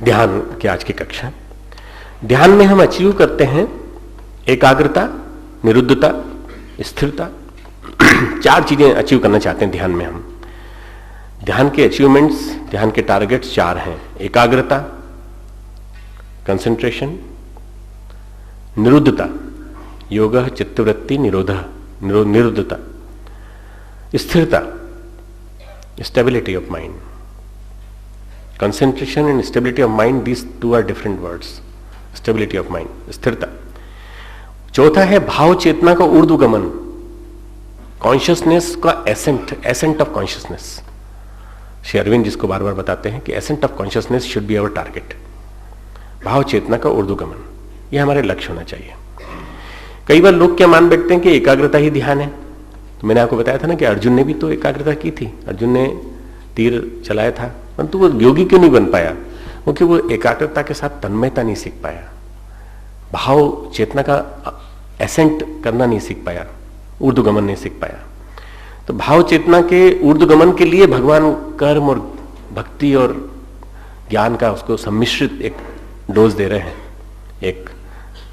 ध्यान की आज की कक्षा। ध्यान में हम अचीव करते हैं एकाग्रता, निरुद्धता, स्थिरता। चार चीजें अचीव करना चाहते हैं ध्यान में हम। ध्यान के अचीवमेंट्स, ध्यान के टारगेट्स चार हैं: एकाग्रता, कंसंट्रेशन, निरुद्धता, योग चित्तवृत्ति निरोध, निरुद्धता, स्थिरता, stability of mind. Concentration and stability of mind, these two are different words. Stability of mind, स्थिरता। चौथा है भाव चेतना का ऊर्ध्वगमन, कॉन्शियसनेस का ascent of consciousness. Shri Aurobindo जिसको बार बार बताते हैं कि ascent of consciousness should be our target. भाव चेतना का ऊर्ध्वगमन, यह हमारे लक्ष्य होना चाहिए। कई बार लोग क्या मान बैठते हैं कि एकाग्रता ही ध्यान है। तो मैंने आपको बताया था ना कि अर्जुन ने भी तो एकाग्रता की थी, अर्जुन ने तीर चलाया था, परंतु वो योगी क्यों नहीं बन पाया? क्योंकि वो एकाग्रता के साथ तन्मयता नहीं सीख पाया, भाव चेतना का एसेंट करना नहीं सीख पाया, ऊर्ध्वगमन नहीं सीख पाया। तो भाव चेतना के ऊर्ध्वगमन के लिए भगवान कर्म और भक्ति और ज्ञान का उसको सम्मिश्रित एक डोज दे रहे हैं, एक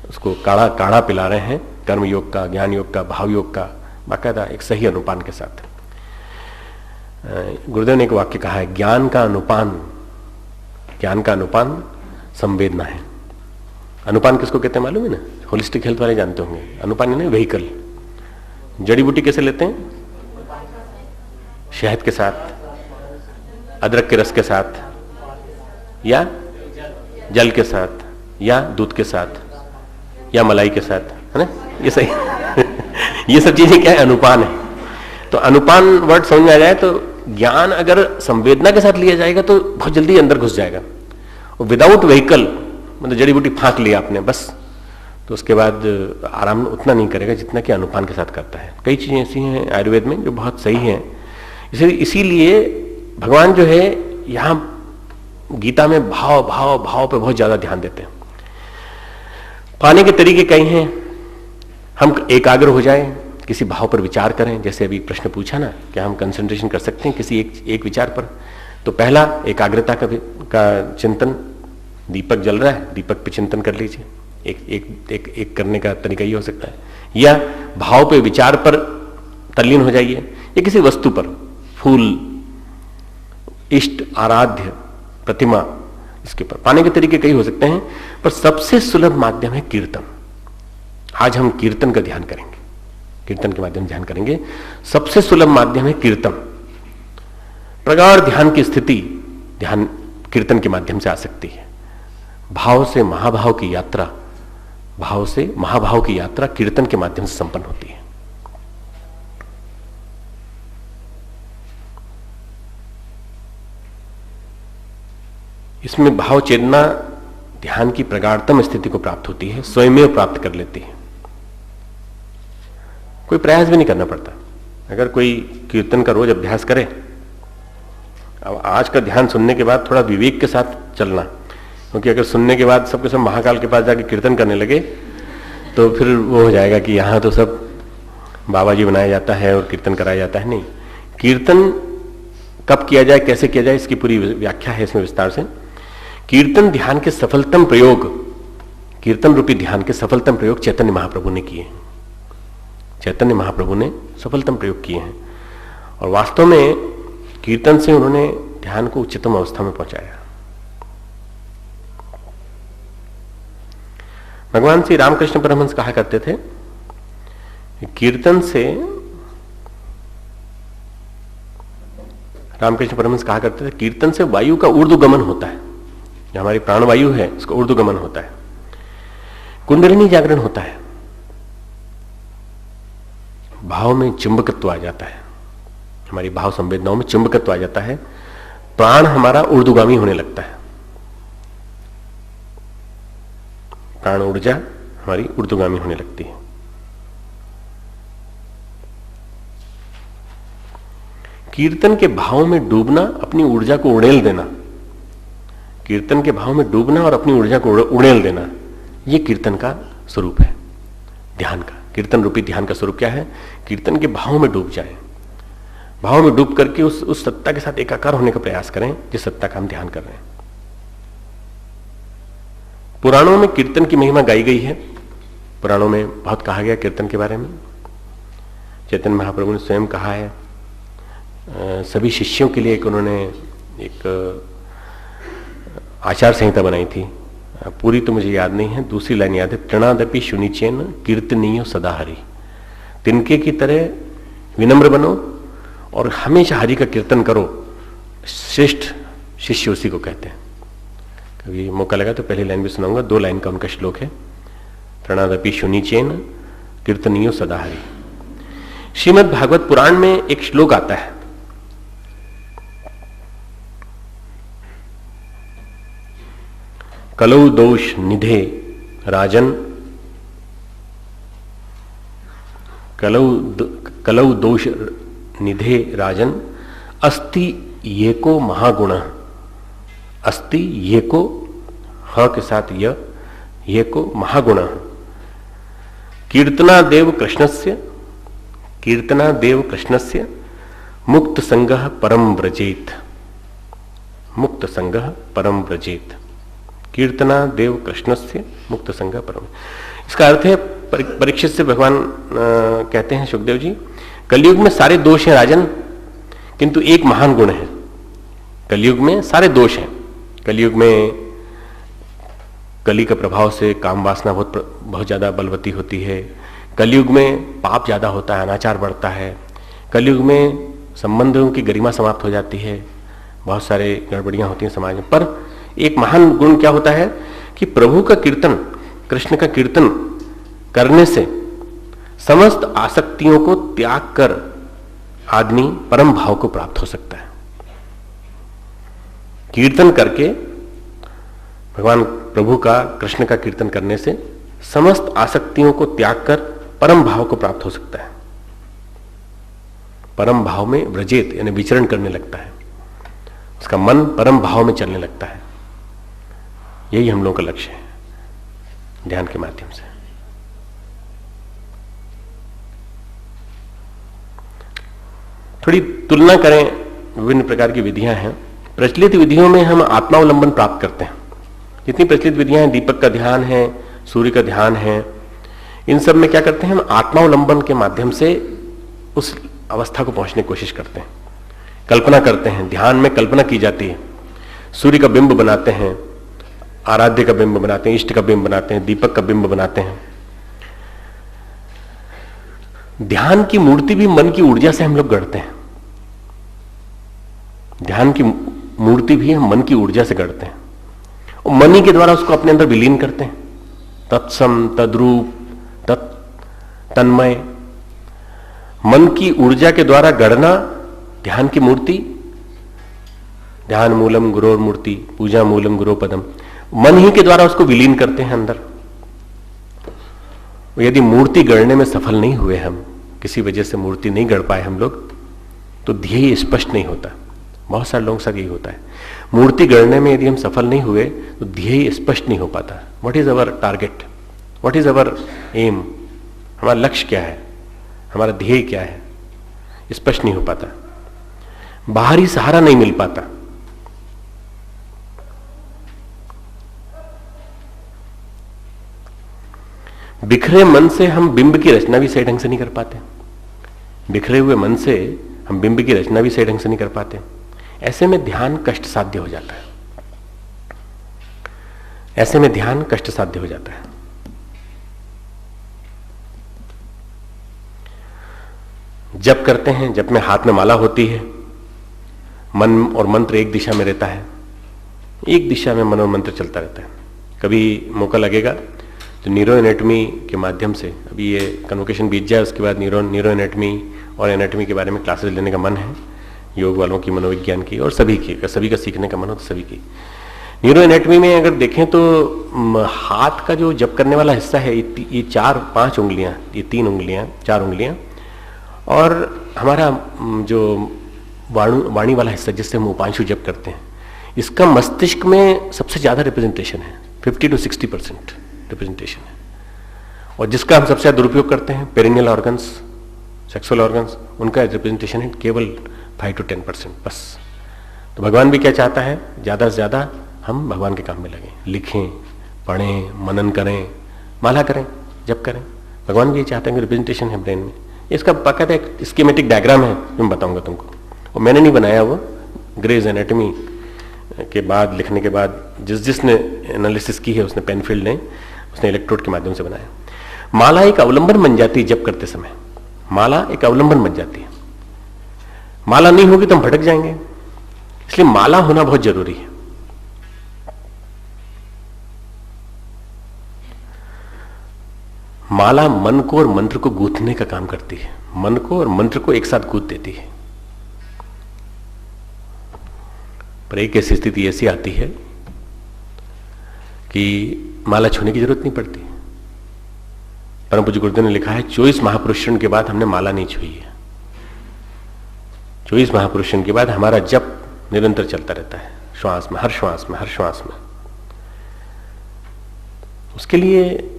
उसको काढ़ा पिला रहे हैं, कर्म योग का, ज्ञान योग का, भाव योग का, बाकायदा एक सही अनुपान के साथ। गुरुदेव ने एक वाक्य कहा है, ज्ञान का अनुपान संवेदना है। अनुपान किसको कहते हैं मालूम है ना? होलिस्टिक हेल्थ वाले जानते होंगे। अनुपान है ना व्हीकल। जड़ी बूटी कैसे लेते हैं? शहद के साथ, अदरक के रस के साथ, या जल के साथ, या दूध के साथ, या मलाई के साथ, है ना? ये सही ये सब चीजें क्या है? अनुपान है। तो अनुपान वर्ड समझ में आ जाए तो ज्ञान अगर संवेदना के साथ लिया जाएगा तो बहुत जल्दी अंदर घुस जाएगा। और विदाउट व्हीकल, मतलब जड़ी बूटी फांक लिया आपने बस, तो उसके बाद आराम उतना नहीं करेगा जितना कि अनुपान के साथ करता है। कई चीजें ऐसी हैं आयुर्वेद में जो बहुत सही हैं। इसीलिए भगवान जो है यहां गीता में भाव पे बहुत ज्यादा ध्यान देते हैं। पाने के तरीके कई हैं। हम एकाग्र हो जाएं, किसी भाव पर विचार करें। जैसे अभी प्रश्न पूछा ना, क्या हम कंसंट्रेशन कर सकते हैं किसी एक विचार पर? तो पहला एकाग्रता का चिंतन। दीपक जल रहा है, दीपक पे चिंतन कर लीजिए। एक करने का तरीका ये हो सकता है। या भाव पे, विचार पर तल्लीन हो जाइए, या किसी वस्तु पर, फूल, इष्ट, आराध्य, प्रतिमा, इसके ऊपर। पाने के तरीके कई हो सकते हैं, पर सबसे सुलभ माध्यम है कीर्तन। आज हम कीर्तन का ध्यान करेंगे, कीर्तन के माध्यम ध्यान करेंगे। सबसे सुलभ माध्यम है कीर्तन। प्रगाढ़ ध्यान की स्थिति ध्यान कीर्तन के माध्यम से आ सकती है। भाव से महाभाव की यात्रा, भाव से महाभाव की यात्रा कीर्तन के माध्यम से संपन्न होती है। इसमें भाव चेतना ध्यान की प्रगाढ़तम स्थिति को प्राप्त होती है, स्वयं प्राप्त कर लेती है। कोई प्रयास भी नहीं करना पड़ता। अगर कोई कीर्तन का रोज अभ्यास करे, अब आज का ध्यान सुनने के बाद थोड़ा विवेक के साथ चलना, क्योंकि अगर सुनने के बाद सबके सब महाकाल के पास जाके कीर्तन करने लगे तो फिर वो हो जाएगा कि यहां तो सब बाबा जी बनाया जाता है और कीर्तन कराया जाता है। नहीं, कीर्तन कब किया जाए, कैसे किया जाए, इसकी पूरी व्याख्या है इसमें विस्तार से। कीर्तन ध्यान के सफलतम प्रयोग, कीर्तन रूपी ध्यान के सफलतम प्रयोग चैतन्य महाप्रभु ने किए हैं। चैतन्य महाप्रभु ने सफलतम प्रयोग किए हैं और वास्तव में कीर्तन से उन्होंने ध्यान को उच्चतम अवस्था में पहुंचाया। भगवान श्री रामकृष्ण परमहंस कहा करते थे, कीर्तन से, रामकृष्ण परमहंस कहा करते थे, कीर्तन से वायु का ऊर्ध्वगमन होता है। जो हमारी प्राणवायु है उसका ऊर्ध्वगमन होता है, कुंडलिनी जागरण होता है, भाव में चुंबकत्व आ जाता है, हमारी भाव संवेदनाओं में चुंबकत्व आ जाता है, प्राण हमारा ऊर्ध्वगामी होने लगता है, प्राण ऊर्जा हमारी ऊर्ध्वगामी होने लगती है। कीर्तन के भाव में डूबना, अपनी ऊर्जा को उड़ेल देना, कीर्तन के भाव में डूबना और अपनी ऊर्जा को उड़ेल देना, यह कीर्तन का स्वरूप है। ध्यान का, कीर्तन रूपी ध्यान का स्वरूप क्या है? कीर्तन के भाव में डूब जाएं, भाव में डूब करके उस सत्ता के साथ एकाकार होने का प्रयास करें जिस सत्ता का हम ध्यान कर रहे हैं। पुराणों में कीर्तन की महिमा गाई गई है, पुराणों में बहुत कहा गया कीर्तन के बारे में। चैतन्य महाप्रभु ने स्वयं कहा है, सभी शिष्यों के लिए एक उन्होंने एक आचार संहिता बनाई थी, पूरी तो मुझे याद नहीं है, दूसरी लाइन याद है, प्रणादपि शुनिचेन कीर्तनीयो सदा हरि। तिनके की तरह विनम्र बनो और हमेशा हरि का कीर्तन करो। श्रेष्ठ शिष्य उसी को कहते हैं। कभी मौका लगा तो पहली लाइन भी सुनाऊंगा, 2 लाइन का उनका श्लोक है, प्रणादपि शुनिचेन कीर्तनीयो सदा हरि। श्रीमद् भागवत पुराण में एक श्लोक आता है, कलौ दोष निधे राजन, कलौ दोष निधे राजन, अस्ति ये को महागुण, अस्ति ये को ह के साथ ये को महागुण, कीर्तनादेव कृष्णस्य, कीर्तनादेव कृष्णस्य मुक्त संगः परम व्रजेत, मुक्त संगः परम व्रजेत, कीर्तनादेव कृष्णस्य मुक्त संगः परम। इसका अर्थ है, परीक्षित से भगवान कहते हैं सुखदेव जी, कलयुग में सारे दोष हैं राजन, किंतु एक महान गुण है। कलयुग में सारे दोष हैं, कलयुग में कली का प्रभाव से काम वासना बहुत ज्यादा बलवती होती है, कलयुग में पाप ज्यादा होता है, अनाचार बढ़ता है, कलयुग में संबंधों की गरिमा समाप्त हो जाती है, बहुत सारे गड़बड़ियां होती हैं समाज में। पर एक महान गुण क्या होता है कि प्रभु का कीर्तन, कृष्ण का कीर्तन करने से समस्त आसक्तियों को त्याग कर आदमी परम भाव को प्राप्त हो सकता है। कीर्तन करके, भगवान प्रभु का, कृष्ण का कीर्तन करने से समस्त आसक्तियों को त्याग कर परम भाव को प्राप्त हो सकता है। परम भाव में व्रजेत यानी विचरण करने लगता है, उसका मन परम भाव में चलने लगता है। यही हम लोगों का लक्ष्य है ध्यान के माध्यम से। थोड़ी तुलना करें, विभिन्न प्रकार की विधियां हैं। प्रचलित विधियों में हम आत्मावलंबन प्राप्त करते हैं। जितनी प्रचलित विधियां हैं, दीपक का ध्यान है, सूर्य का ध्यान है, इन सब में क्या करते हैं हम आत्मावलंबन के माध्यम से उस अवस्था को पहुंचने की कोशिश करते हैं। कल्पना करते हैं, ध्यान में कल्पना की जाती है, सूर्य का बिंब बनाते हैं, आराध्य का बिंब बनाते हैं, इष्ट का बिंब बनाते हैं, दीपक का बिंब बनाते हैं। ध्यान की मूर्ति भी मन की ऊर्जा से हम लोग गढ़ते हैं। ध्यान की मूर्ति भी हम मन की ऊर्जा से गढ़ते हैं और मन ही के द्वारा उसको अपने अंदर विलीन करते हैं। तत्सम, तद्रूप, तन्मय, मन की ऊर्जा के द्वारा गढ़ना ध्यान की मूर्ति। ध्यान मूलम गुरोर मूर्ति, पूजा मूलम गुरो पदम, मन ही के द्वारा उसको विलीन करते हैं अंदर। यदि मूर्ति गढ़ने में सफल नहीं हुए, हम किसी वजह से मूर्ति नहीं गढ़ पाए हम लोग, तो ध्येय स्पष्ट नहीं होता। बहुत सारे लोगों के साथ यही होता है, मूर्ति गढ़ने में यदि हम सफल नहीं हुए तो ध्येय स्पष्ट नहीं हो पाता। What is our target, what is our aim, हमारा लक्ष्य क्या है, हमारा ध्येय क्या है, स्पष्ट नहीं हो पाता, बाहरी सहारा नहीं मिल पाता। बिखरे मन से हम बिंब की रचना भी सही ढंग से नहीं कर पाते। बिखरे हुए मन से हम बिंब की रचना भी सही ढंग से नहीं कर पाते। ऐसे में ध्यान कष्ट साध्य हो जाता है, ऐसे में ध्यान कष्ट साध्य हो जाता है। जप करते हैं, जप में हाथ में माला होती है, मन और मंत्र एक दिशा में रहता है, एक दिशा में मन और मंत्र चलता रहता है। कभी मौका लगेगा तो न्यूरो एनाटॉमी के माध्यम से, अभी ये कन्वोकेशन बीत जाए उसके बाद न्यूरो एनाटॉमी और एनाटॉमी के बारे में क्लासेस लेने का मन है, योग वालों की, मनोविज्ञान की, और सभी की, अगर सभी का सीखने का मन हो तो सभी की। न्यूरो एनाटॉमी में अगर देखें तो हाथ का जो जप करने वाला हिस्सा है, ये 4-5 उंगलियां, ये 3 उंगलियां, 4 उंगलियां, और हमारा जो वाणी वाला हिस्सा जिससे हम उपांशु जप करते हैं, इसका मस्तिष्क में सबसे ज्यादा रिप्रेजेंटेशन है, 50 to 60% रिप्रेजेंटेशन है। और जिसका हम सबसे ज्यादा दुरुपयोग करते हैं, पेरिनियल ऑर्गन्स, सेक्सुअल ऑर्गन्स, उनका रिप्रेजेंटेशन है केवल 5 to 10% बस। तो भगवान भी क्या चाहता है, ज्यादा से ज्यादा हम भगवान के काम में लगें, लिखें, पढ़ें, मनन करें, माला करें, जप करें। भगवान भी ये चाहते हैं कि रिप्रेजेंटेशन है ब्रेन में। इसका बाकायदा एक स्कीमेटिक डायग्राम है जो मैं बताऊंगा तुमको, और मैंने नहीं बनाया, वो ग्रेज एनाटॉमी के बाद लिखने के बाद जिसने एनालिसिस की है उसने, पेनफील्ड ने, उसने इलेक्ट्रोड के माध्यम से बनाया। माला एक अवलंबन बन जाती है जप करते समय, माला एक अवलंबन बन जाती है। माला नहीं होगी तो हम भटक जाएंगे, इसलिए माला होना बहुत जरूरी है। माला मन को और मंत्र को गूंथने का काम करती है, मन को और मंत्र को एक साथ गूंथ देती है। पर एक ऐसी स्थिति ऐसी आती है कि माला छूने की जरूरत नहीं पड़ती। परम पूज्य गुरुदेव ने लिखा है 24 महापुरुषण के बाद हमने माला नहीं छुई है। 24 महापुरुषण के बाद हमारा जप निरंतर चलता रहता है, श्वास में, हर श्वास में, हर श्वास में। उसके लिए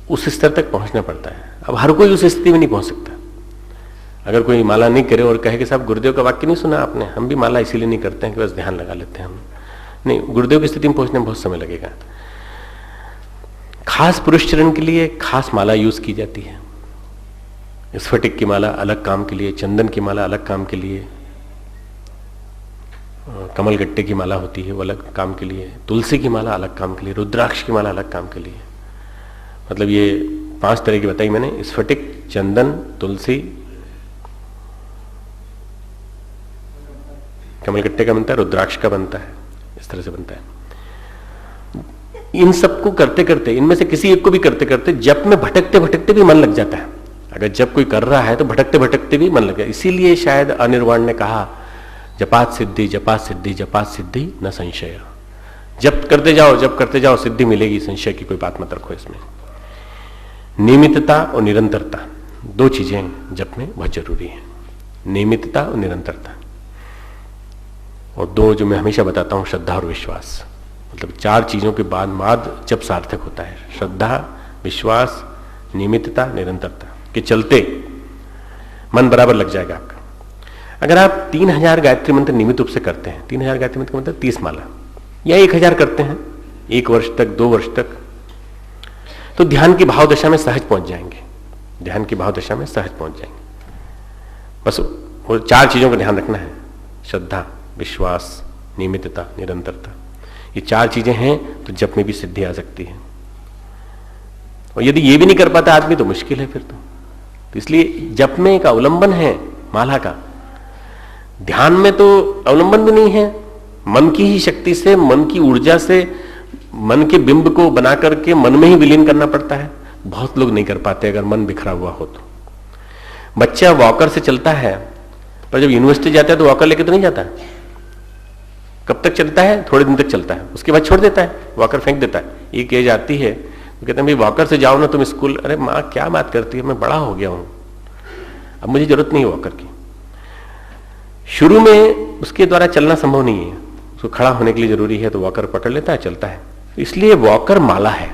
उस स्तर तक पहुंचना पड़ता है। अब हर कोई उस स्थिति में नहीं पहुंच सकता। अगर कोई माला नहीं करे और कहे कि साहब गुरुदेव का वाक्य नहीं सुना आपने, हम भी माला इसीलिए नहीं करते हैं कि बस ध्यान लगा लेते हैं हम, नहीं, गुरुदेव की स्थिति में पहुंचने में बहुत समय लगेगा। खास पुरुष चरण के लिए खास माला यूज की जाती है। स्फटिक की माला अलग काम के लिए, चंदन की माला अलग काम के लिए, कमल गट्टे की माला होती है वो अलग काम के लिए, तुलसी की माला अलग काम के लिए, रुद्राक्ष की माला अलग काम के लिए। मतलब ये 5 तरह की बताई मैंने, स्फटिक, चंदन, तुलसी, कमलगट्टे का बनता है, रुद्राक्ष का बनता है, इस तरह से बनता है। इन सबको करते करते, इनमें से किसी एक को भी करते करते जप में भटकते भटकते भी मन लग जाता है। अगर जप कोई कर रहा है तो भटकते भटकते भी मन लग जाए। इसीलिए शायद अनिर्वाण ने कहा जपात सिद्धि, जपात सिद्धि, जपात सिद्धि न संशय। जप करते जाओ, जप करते जाओ, सिद्धि मिलेगी, संशय की कोई बात मत रखो इसमें। नियमितता और निरंतरता 2 चीजें जप में बहुत जरूरी है, नियमितता और निरंतरता। और 2 जो मैं हमेशा बताता हूं, श्रद्धा और विश्वास। मतलब 4 चीजों के बाद जब सार्थक होता है, श्रद्धा, विश्वास, नियमितता, निरंतरता के चलते मन बराबर लग जाएगा आपका। अगर आप 3000 गायत्री मंत्र नियमित रूप से करते हैं, 3000 गायत्री मंत्र का मतलब 30 माला, या 1000 करते हैं 1 वर्ष तक, 2 वर्ष तक, तो ध्यान की भाव दशा में सहज पहुंच जाएंगे। ध्यान की भाव दशा में सहज पहुंच जाएंगे। बस वो 4 चीजों का ध्यान रखना है, श्रद्धा, विश्वास, नियमितता, निरंतरता। ये 4 चीजें हैं तो जप में भी सिद्धि आ सकती है। और यदि ये भी नहीं कर पाता आदमी तो मुश्किल है फिर तो इसलिए जप में एक अवलंबन है माला का। ध्यान में तो अवलंबन भी नहीं है, मन की ही शक्ति से, मन की ऊर्जा से, मन के बिंब को बना करके मन में ही विलीन करना पड़ता है। बहुत लोग नहीं कर पाते अगर मन बिखरा हुआ हो तो। बच्चा वॉकर से चलता है, पर जब यूनिवर्सिटी जाता है तो वॉकर लेके तो नहीं जाता। कब तक चलता है? थोड़े दिन तक चलता है, उसके बाद छोड़ देता है, वॉकर फेंक देता है। एक एज आती है तो कहते हैं भाई वॉकर से जाओ ना तुम स्कूल। अरे माँ क्या बात करती है, मैं बड़ा हो गया हूं, अब मुझे जरूरत नहीं है वॉकर की। शुरू में उसके द्वारा चलना संभव नहीं है, उसको खड़ा होने के लिए जरूरी है, तो वॉकर पकड़ लेता है, चलता है। इसलिए वॉकर माला है,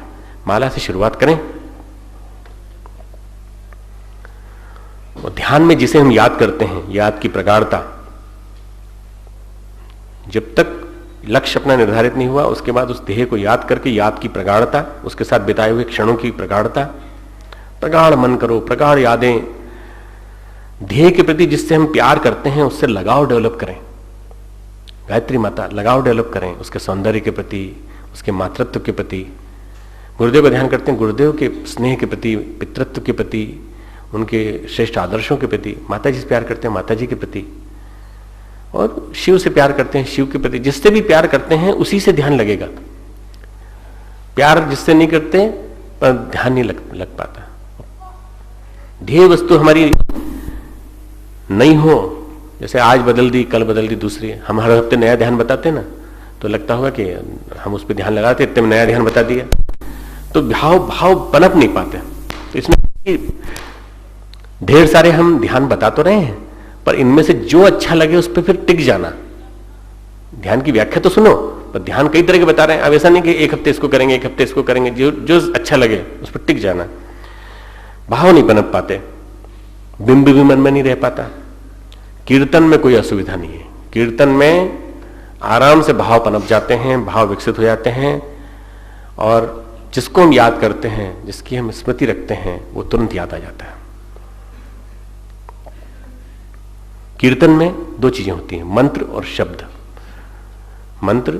माला से शुरुआत करें। और ध्यान में जिसे हम याद करते हैं, याद की प्रगाढ़ता, जब तक लक्ष्य अपना निर्धारित नहीं हुआ उसके बाद उस ध्येय को याद करके याद की प्रगाढ़ता, उसके साथ बिताए हुए क्षणों की प्रगाढ़ता, प्रगाढ़ मन करो, प्रगाढ़ यादें, ध्येय के प्रति जिससे हम प्यार करते हैं उससे लगाव डेवलप करें। गायत्री माता, लगाव डेवलप करें उसके सौंदर्य के प्रति, उसके मातृत्व के प्रति। गुरुदेव का ध्यान करते हैं, गुरुदेव के स्नेह के प्रति, पितृत्व के प्रति, उनके श्रेष्ठ आदर्शों के प्रति। माता जी से प्यार करते हैं, माता जी के प्रति। और शिव से प्यार करते हैं, शिव के प्रति। जिससे भी प्यार करते हैं उसी से ध्यान लगेगा। प्यार जिससे नहीं करते पर ध्यान नहीं लग पाता। ध्येय वस्तु हमारी नहीं हो, जैसे आज बदल दी कल बदल दी दूसरी, हम हर हफ्ते नया ध्यान बताते ना, तो लगता होगा कि हम उस पर ध्यान लगाते, इतने में नया ध्यान बता दिया, तो भाव पनप नहीं पाते। तो इसमें ढेर सारे हम ध्यान बता तो रहे हैं, पर इनमें से जो अच्छा लगे उस पर फिर टिक जाना। ध्यान की व्याख्या तो सुनो, पर ध्यान कई तरह के बता रहे हैं। अब ऐसा नहीं कि एक हफ्ते इसको करेंगे, एक हफ्ते इसको करेंगे, जो अच्छा लगे उस पर टिक जाना। भाव नहीं पनप पाते, बिंब भी मन में नहीं रह पाता। कीर्तन में कोई असुविधा नहीं है, कीर्तन में आराम से भाव पनप जाते हैं, भाव विकसित हो जाते हैं, और जिसको हम याद करते हैं, जिसकी हम स्मृति रखते हैं, वो तुरंत याद आ जाता है। कीर्तन में दो चीजें होती हैं, मंत्र और शब्द। मंत्र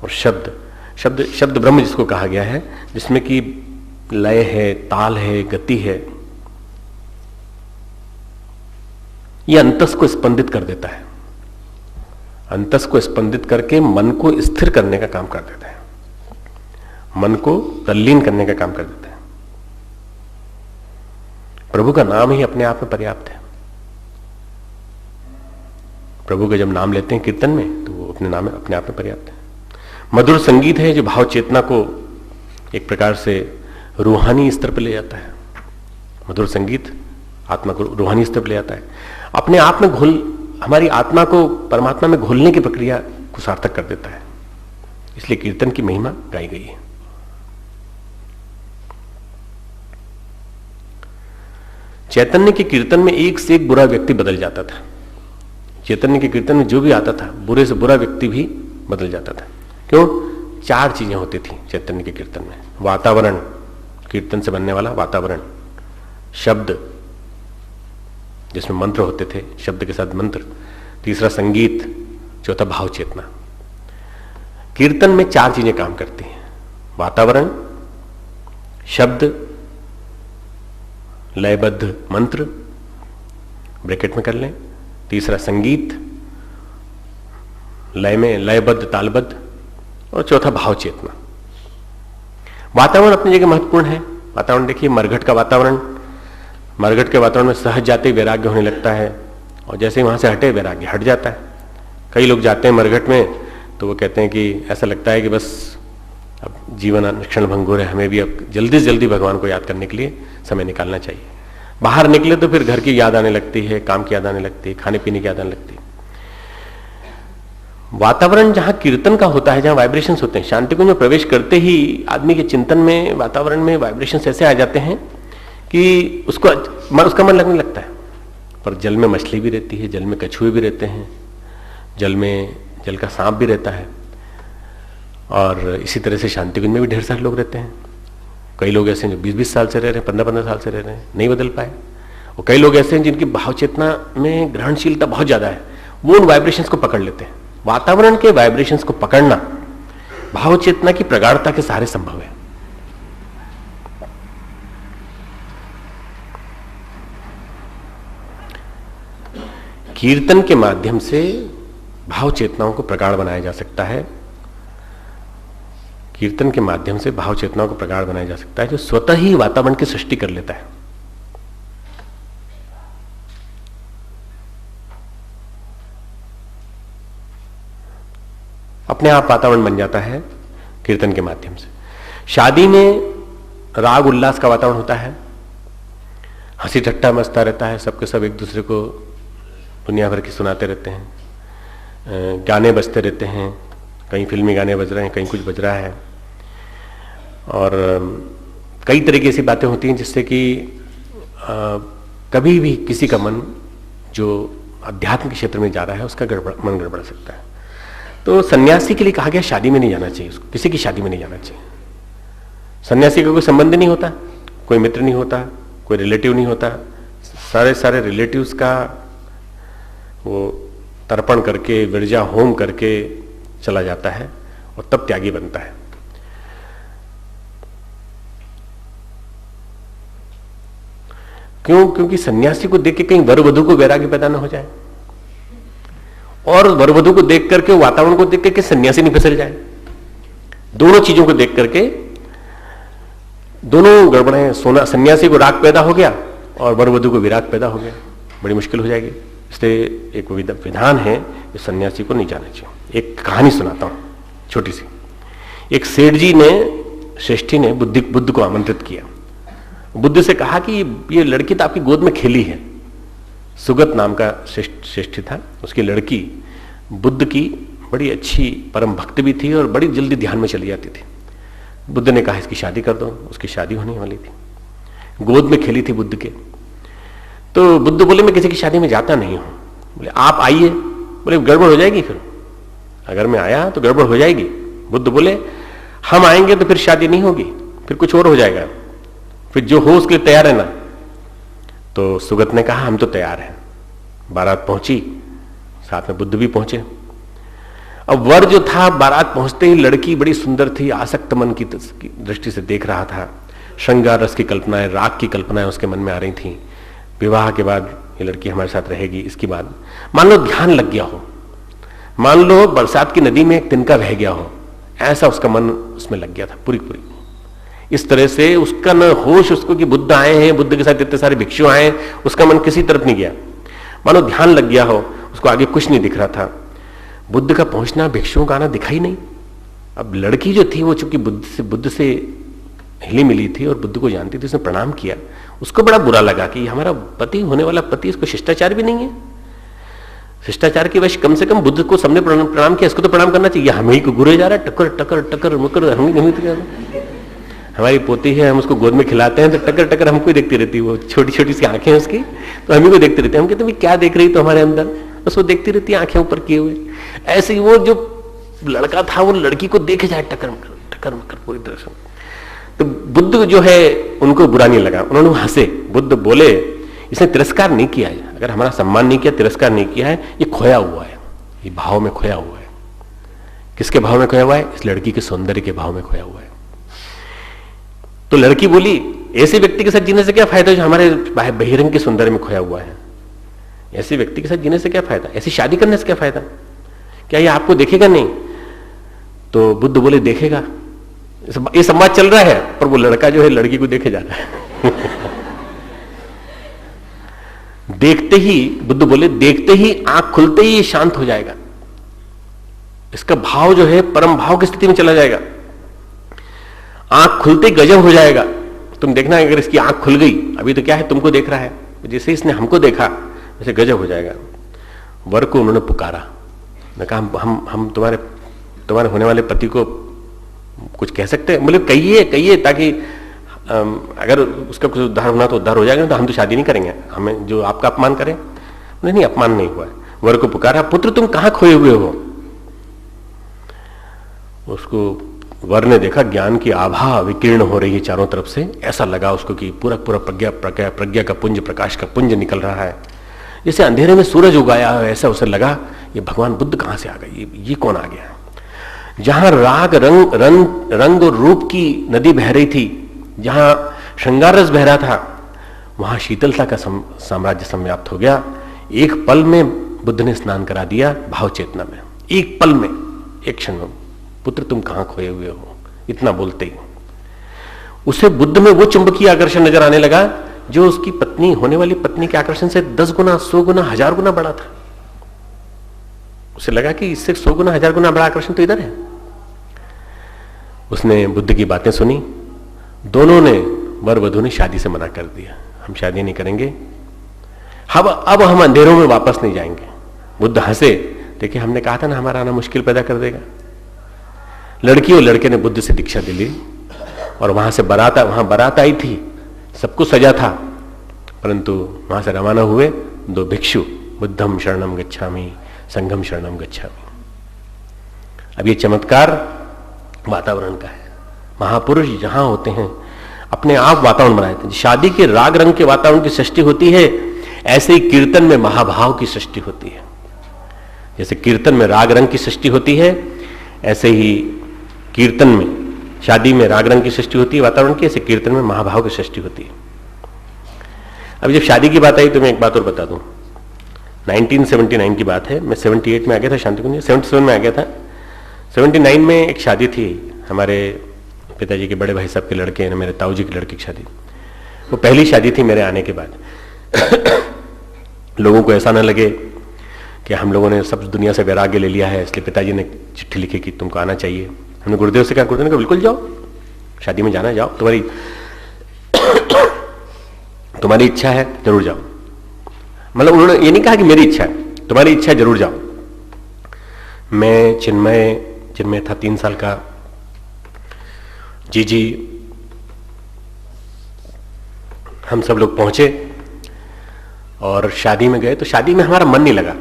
और शब्द। शब्द शब्द ब्रह्म जिसको कहा गया है, जिसमें कि लय है, ताल है, गति है, यह अंतस को स्पंदित कर देता है। अंतस को स्पंदित करके मन को स्थिर करने का काम कर देता है, मन को तल्लीन करने का काम कर देता है। प्रभु का नाम ही अपने आप में पर्याप्त है। प्रभु का जब नाम लेते हैं कीर्तन में, तो वो अपने आप में पर्याप्त है। मधुर संगीत है जो भाव चेतना को एक प्रकार से रूहानी स्तर पर ले जाता है। मधुर संगीत आत्मा को रूहानी स्तर पर ले जाता है, अपने आप में हमारी आत्मा को परमात्मा में घुलने की प्रक्रिया को सार्थक कर देता है। इसलिए कीर्तन की महिमा गाई गई है। चैतन्य के कीर्तन में एक से एक बुरा व्यक्ति बदल जाता था। चैतन्य के कीर्तन में जो भी आता था, बुरे से बुरा व्यक्ति भी बदल जाता था। क्यों? चार चीजें होती थी चैतन्य के कीर्तन में। वातावरण, कीर्तन से बनने वाला वातावरण। शब्द, जिसमें मंत्र होते थे, शब्द के साथ मंत्र। तीसरा संगीत, चौथा भाव चेतना। कीर्तन में चार चीजें काम करती हैं, वातावरण, शब्द, लयबद्ध मंत्र, ब्रैकेट में कर लें, तीसरा संगीत, लय में लयबद्ध तालबद्ध, और चौथा भाव चेतना। वातावरण अपनी जगह महत्वपूर्ण है। वातावरण देखिए, मरघट का वातावरण, मरघट के वातावरण में सहज जाते ही वैराग्य होने लगता है, और जैसे ही वहां से हटे वैराग्य हट जाता है। कई लोग जाते हैं मरघट में तो वो कहते हैं कि ऐसा लगता है कि बस अब जीवन क्षण भंगुर है, हमें भी अब जल्दी से जल्दी भगवान को याद करने के लिए समय निकालना चाहिए। बाहर निकले तो फिर घर की याद आने लगती है, काम की याद आने लगती है, खाने पीने की याद आने लगती है। वातावरण जहां कीर्तन का होता है, जहां वाइब्रेशंस होते हैं, शांति कुंज में प्रवेश करते ही आदमी के चिंतन में, वातावरण में वाइब्रेशंस ऐसे आ जाते हैं कि उसका मन लगने लगता है। पर जल में मछली भी रहती है, जल में कछुए भी रहते हैं, जल का सांप भी रहता है, और इसी तरह से शांति कुंज में भी ढेर सारे लोग रहते हैं। कई लोग ऐसे हैं जो 20-20 साल से रह रहे हैं, 15-15 साल से रह रहे हैं, नहीं बदल पाए। और कई लोग ऐसे हैं जिनकी भाव चेतना में ग्रहणशीलता बहुत ज्यादा है, वो उन वाइब्रेशंस को पकड़ लेते हैं। वातावरण के वाइब्रेशंस को पकड़ना भाव चेतना की प्रगाढ़ता के सहारे संभव है। कीर्तन के माध्यम से भाव चेतनाओं को प्रगाढ़ बनाया जा सकता है। कीर्तन के माध्यम से भाव चेतनाओं को प्रगाढ़ बनाया जा सकता है, जो स्वतः ही वातावरण की सृष्टि कर लेता है। अपने आप वातावरण बन जाता है कीर्तन के माध्यम से। शादी में राग उल्लास का वातावरण होता है, हंसी ठट्टा मस्ता रहता है, सबके सब एक दूसरे को दुनिया भर की सुनाते रहते हैं, गाने बजते रहते हैं, कहीं फिल्मी गाने बज रहे हैं, कहीं कुछ बज रहा है, और कई तरह की ऐसी बातें होती हैं जिससे कि कभी भी किसी का मन जो अध्यात्म के क्षेत्र में जा रहा है उसका मन गड़बड़ सकता है। तो सन्यासी के लिए कहा गया शादी में नहीं जाना चाहिए, उसको किसी की शादी में नहीं जाना चाहिए। सन्यासी का कोई संबंध नहीं होता, कोई मित्र नहीं होता, कोई रिलेटिव नहीं होता, सारे रिलेटिव्स का वो तर्पण करके, विरजा होम करके चला जाता है और तब त्यागी बनता है। क्यों? क्योंकि सन्यासी को देख के कहीं वर वधू को वैराग्य पैदा ना हो जाए, और वर वधू को देख करके, वातावरण को देख करके सन्यासी नहीं फिसल जाए। दोनों चीजों को देख करके दोनों गड़बड़े, सोना सन्यासी को राग पैदा हो गया और वर वधू को विराग पैदा हो गया, बड़ी मुश्किल हो जाएगी। इसलिए एक विधान है कि सन्यासी को नहीं जाना चाहिए। एक कहानी सुनाता हूं छोटी सी। एक सेठ जी ने, श्रेष्ठी ने बुद्ध को आमंत्रित किया। बुद्ध से कहा कि ये लड़की तो आपकी गोद में खेली है। सुगत नाम का श्रेष्ठी था, उसकी लड़की बुद्ध की बड़ी अच्छी परम भक्त भी थी और बड़ी जल्दी ध्यान में चली जाती थी। बुद्ध ने कहा इसकी शादी कर दो। उसकी शादी होने वाली थी, गोद में खेली थी बुद्ध के। तो बुद्ध बोले मैं किसी की शादी में जाता नहीं हूं। बोले आप आइए। बोले गड़बड़ हो जाएगी फिर। अगर मैं आया तो गड़बड़ हो जाएगी। बुद्ध बोले हम आएंगे तो फिर शादी नहीं होगी, फिर कुछ और हो जाएगा, फिर जो हो उसके लिए तैयार है ना। तो सुगत ने कहा हम तो तैयार हैं। बारात पहुंची, साथ में बुद्ध भी पहुंचे। अब वर जो था बारात पहुंचते ही लड़की बड़ी सुंदर थी, आसक्त मन की दृष्टि से देख रहा था। श्रृंगार रस की कल्पनाएं, राग की कल्पनाएं उसके मन में आ रही थी। विवाह के बाद ये लड़की हमारे साथ रहेगी, इसकी बात मान लो ध्यान लग गया हो, मान लो बरसात की नदी में एक तिनका बह गया हो, ऐसा उसका मन उसमें लग गया था पूरी पूरी। इस तरह से उसका न होश उसको कि बुद्ध आए हैं, बुद्ध के साथ इतने सारे भिक्षु आए हैं, उसका मन किसी तरफ नहीं गया। मानो ध्यान लग गया हो, उसको आगे कुछ नहीं दिख रहा था। बुद्ध का पहुंचना, भिक्षुओं का आना दिखाई नहीं। अब लड़की जो थी वो चूंकि बुद्ध से हिली मिली थी और बुद्ध को जानती थी, उसने प्रणाम किया। उसको बड़ा बुरा लगा कि हमारा पति, होने वाला पति, इसको शिष्टाचार भी नहीं है। शिष्टाचार की वश कम से कम बुद्ध को सबने प्रणाम किया, इसको तो प्रणाम करना चाहिए। हम ही को गुरे जा रहा है, टकर टकर टकर मुकर, हमारी पोती है, हम उसको गोद में खिलाते हैं तो टकर टकर हमको ही देखती रहती है। वो छोटी छोटी सी आंखें उसकी, तो हम ही को देखते रहते हैं। हम कहते हैं क्या देख रही तो हमारे अंदर, उसको देखती रहती है आंखें ऊपर किए हुए। ऐसे ही वो जो लड़का था वो लड़की को देखे जाए टकर मकर पूरी तरह से। तो बुद्ध जो है उनको बुरा नहीं लगा, उन्होंने हंसे। बुद्ध बोले इसने तिरस्कार नहीं किया है, अगर हमारा सम्मान नहीं किया, तिरस्कार नहीं किया है, ये खोया हुआ है, ये भाव में खोया हुआ है। किसके भाव में खोया हुआ है? इस लड़की के सौंदर्य के भाव में खोया हुआ है। तो लड़की बोली ऐसे व्यक्ति के साथ जीने से क्या फायदा जो हमारे बहिरंग के सौंदर्य में खोया हुआ है? ऐसे व्यक्ति के साथ जीने से क्या फायदा, ऐसी शादी करने से क्या फायदा, क्या ये आपको देखेगा नहीं? तो बुद्ध बोले देखेगा। ये संवाद चल रहा है पर वो लड़का जो है लड़की को देखे जा रहा है। देखते ही, बुद्ध बोले देखते ही, आंख खुलते ही ये शांत हो जाएगा। इसका भाव जो है परम भाव की स्थिति में चला जाएगा। आंख खुलते गजब हो जाएगा। तुम देखना अगर इसकी आंख खुल गई, अभी तो क्या है तुमको देख रहा है, जैसे इसने हमको देखा वैसे गजब हो जाएगा। वर को उन्होंने पुकारा, ने कहा हम तुम्हारे होने वाले पति को कुछ कह सकते हैं? बोले कहिए ताकि अगर उसका कुछ उद्धार होना तो उद्धार हो जाएगा, तो हम तो शादी नहीं करेंगे, हमें जो आपका अपमान करें। नहीं, अपमान नहीं हुआ है। वर को पुकारा, पुत्र तुम कहां खोए हुए हो? उसको वर ने देखा ज्ञान की आभा विकीर्ण हो रही है चारों तरफ से। ऐसा लगा उसको कि पूरा प्रज्ञा का पुंज, प्रकाश का पुंज निकल रहा है, जैसे अंधेरे में सूरज उगाया है। ऐसा उसे लगा ये भगवान बुद्ध कहां से आ गए, ये कौन आ गया? जहां राग रंग और रूप की नदी बह रही थी, जहां श्रृंगार रस बह रहा था, वहां शीतलता का साम्राज्य संव्याप्त हो गया। एक पल में बुद्ध ने स्नान करा दिया भाव चेतना में, एक पल में, एक क्षण में। पुत्र तुम कहां खोए हुए हो, इतना बोलते ही उसे बुद्ध में वो चुंबकीय आकर्षण नजर आने लगा जो उसकी पत्नी, होने वाली पत्नी के आकर्षण से 10 गुना, 100 गुना, 1000 गुना बड़ा था। उसे लगा कि इससे 100 गुना, 1000 गुना बड़ा आकर्षण तो इधर है। उसने बुद्ध की बातें सुनी। दोनों ने, वर वधू ने शादी से मना कर दिया, हम शादी नहीं करेंगे, अब हम अंधेरों में वापस नहीं जाएंगे। बुद्ध हंसे, देखिए हमने कहा था ना हमारा आना मुश्किल पैदा कर देगा। लड़की और लड़के ने बुद्ध से दीक्षा ली और वहां से बारात आई थी, सब कुछ सजा था, परंतु वहां से रवाना हुए 2 भिक्षु, बुद्धम शरणम गच्छामि, संघम शरणम गच्छामि। अब ये चमत्कार वातावरण का है। महापुरुष जहां होते हैं अपने आप वातावरण बनाते हैं। शादी के राग रंग के वातावरण की सृष्टि होती है, ऐसे ही कीर्तन में महाभाव की सृष्टि होती है। जैसे कीर्तन में राग रंग की सृष्टि होती है, ऐसे ही कीर्तन में, शादी में राग रंग की सृष्टि होती है वातावरण की, ऐसे कीर्तन में महाभाव की सृष्टि होती है। अब जब शादी की बात आई तो मैं एक बात और बता दूं। 1979 की बात है, मैं 78 में आ गया था शांति कुंज, 77 में आ गया था। 79 में एक शादी थी हमारे पिताजी के बड़े भाई साहब के लड़के, मेरे ताऊ जी के लड़के की शादी। वो पहली शादी थी मेरे आने के बाद। लोगों को ऐसा ना लगे कि हम लोगों ने सब दुनिया से वैराग्य ले लिया है, इसलिए पिताजी ने चिट्ठी लिखी कि तुमको आना चाहिए। हमने गुरुदेव से कहा, गुरुदेव ने कहा बिल्कुल जाओ, शादी में जाना, जाओ, तुम्हारी इच्छा है जरूर जाओ। मतलब उन्होंने ये नहीं कहा कि मेरी इच्छा है, तुम्हारी इच्छा है जरूर जाओ। मैं चिन्मय था 3 साल का, जी हम सब लोग पहुंचे और शादी में गए। तो शादी में हमारा मन नहीं लगा,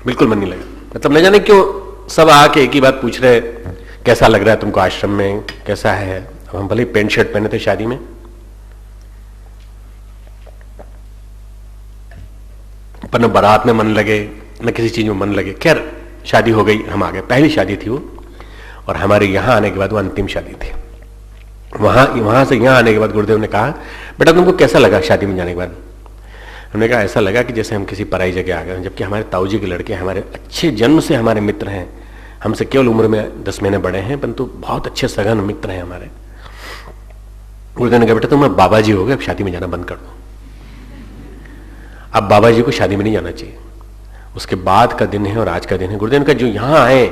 बिल्कुल मन नहीं लगा। मतलब न जाने क्यों सब आके एक ही बात पूछ रहे, कैसा लग रहा है तुमको आश्रम में, कैसा है। अब हम भले पेंट शर्ट पहने थे शादी में, पर न बारात में मन लगे न किसी चीज में मन लगे। खैर शादी हो गई, हम आ गए। पहली शादी थी वो, और हमारे यहां आने के बाद वो अंतिम शादी थी। वहां से यहां आने के बाद गुरुदेव ने कहा, बेटा तुमको कैसा लगा शादी में जाने के बाद? हमने कहा ऐसा लगा कि जैसे हम किसी पराई जगह आ गए, जबकि हमारे ताऊजी के लड़के हमारे अच्छे जन्म से हमारे मित्र हैं, हमसे केवल उम्र में 10 महीने बड़े हैं, परंतु बहुत अच्छे सघन मित्र हैं हमारे। गुरुदेव ने कहा बेटा तुम अब बाबा जी हो गए, अब शादी में जाना बंद कर दो। अब बाबा जी को शादी में नहीं जाना चाहिए। उसके बाद का दिन है और आज का दिन है। गुरुदेव ने कहा जो यहां आए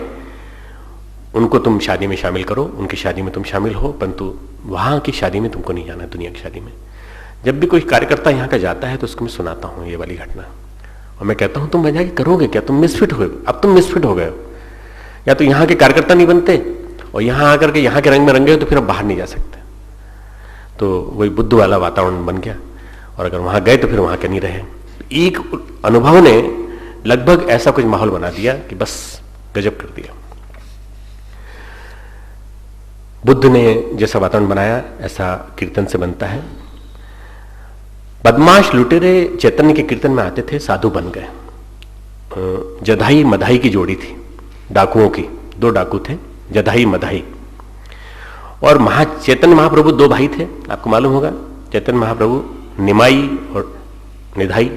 उनको तुम शादी में शामिल करो, उनकी शादी में तुम शामिल हो, परंतु वहां की शादी में तुमको नहीं जाना, दुनिया की शादी में। जब भी कोई कार्यकर्ता यहाँ का जाता है तो उसको मैं सुनाता हूँ ये वाली घटना, और मैं कहता हूँ तुम वजह करोगे क्या, तुम मिसफिट हो, अब तुम मिसफिट हो गए हो, या तो यहाँ के कार्यकर्ता नहीं बनते और यहाँ आकर के यहाँ के रंग में रंगे हो तो फिर अब बाहर नहीं जा सकते। तो वही बुद्ध वाला वातावरण बन गया, और अगर वहां गए तो फिर वहां के नहीं रहे। एक अनुभव ने लगभग ऐसा कुछ माहौल बना दिया कि बस गजब कर दिया। बुद्ध ने जैसा वातावरण बनाया ऐसा कीर्तन से बनता है। बदमाश लुटेरे चैतन्य के कीर्तन में आते थे, साधु बन गए। जदाई मदाई की जोड़ी थी, डाकुओं की, 2 डाकू थे, जदाई मदाई। और चैतन्य महाप्रभु 2 भाई थे, आपको मालूम होगा। चैतन्य महाप्रभु निमाई और निधाई,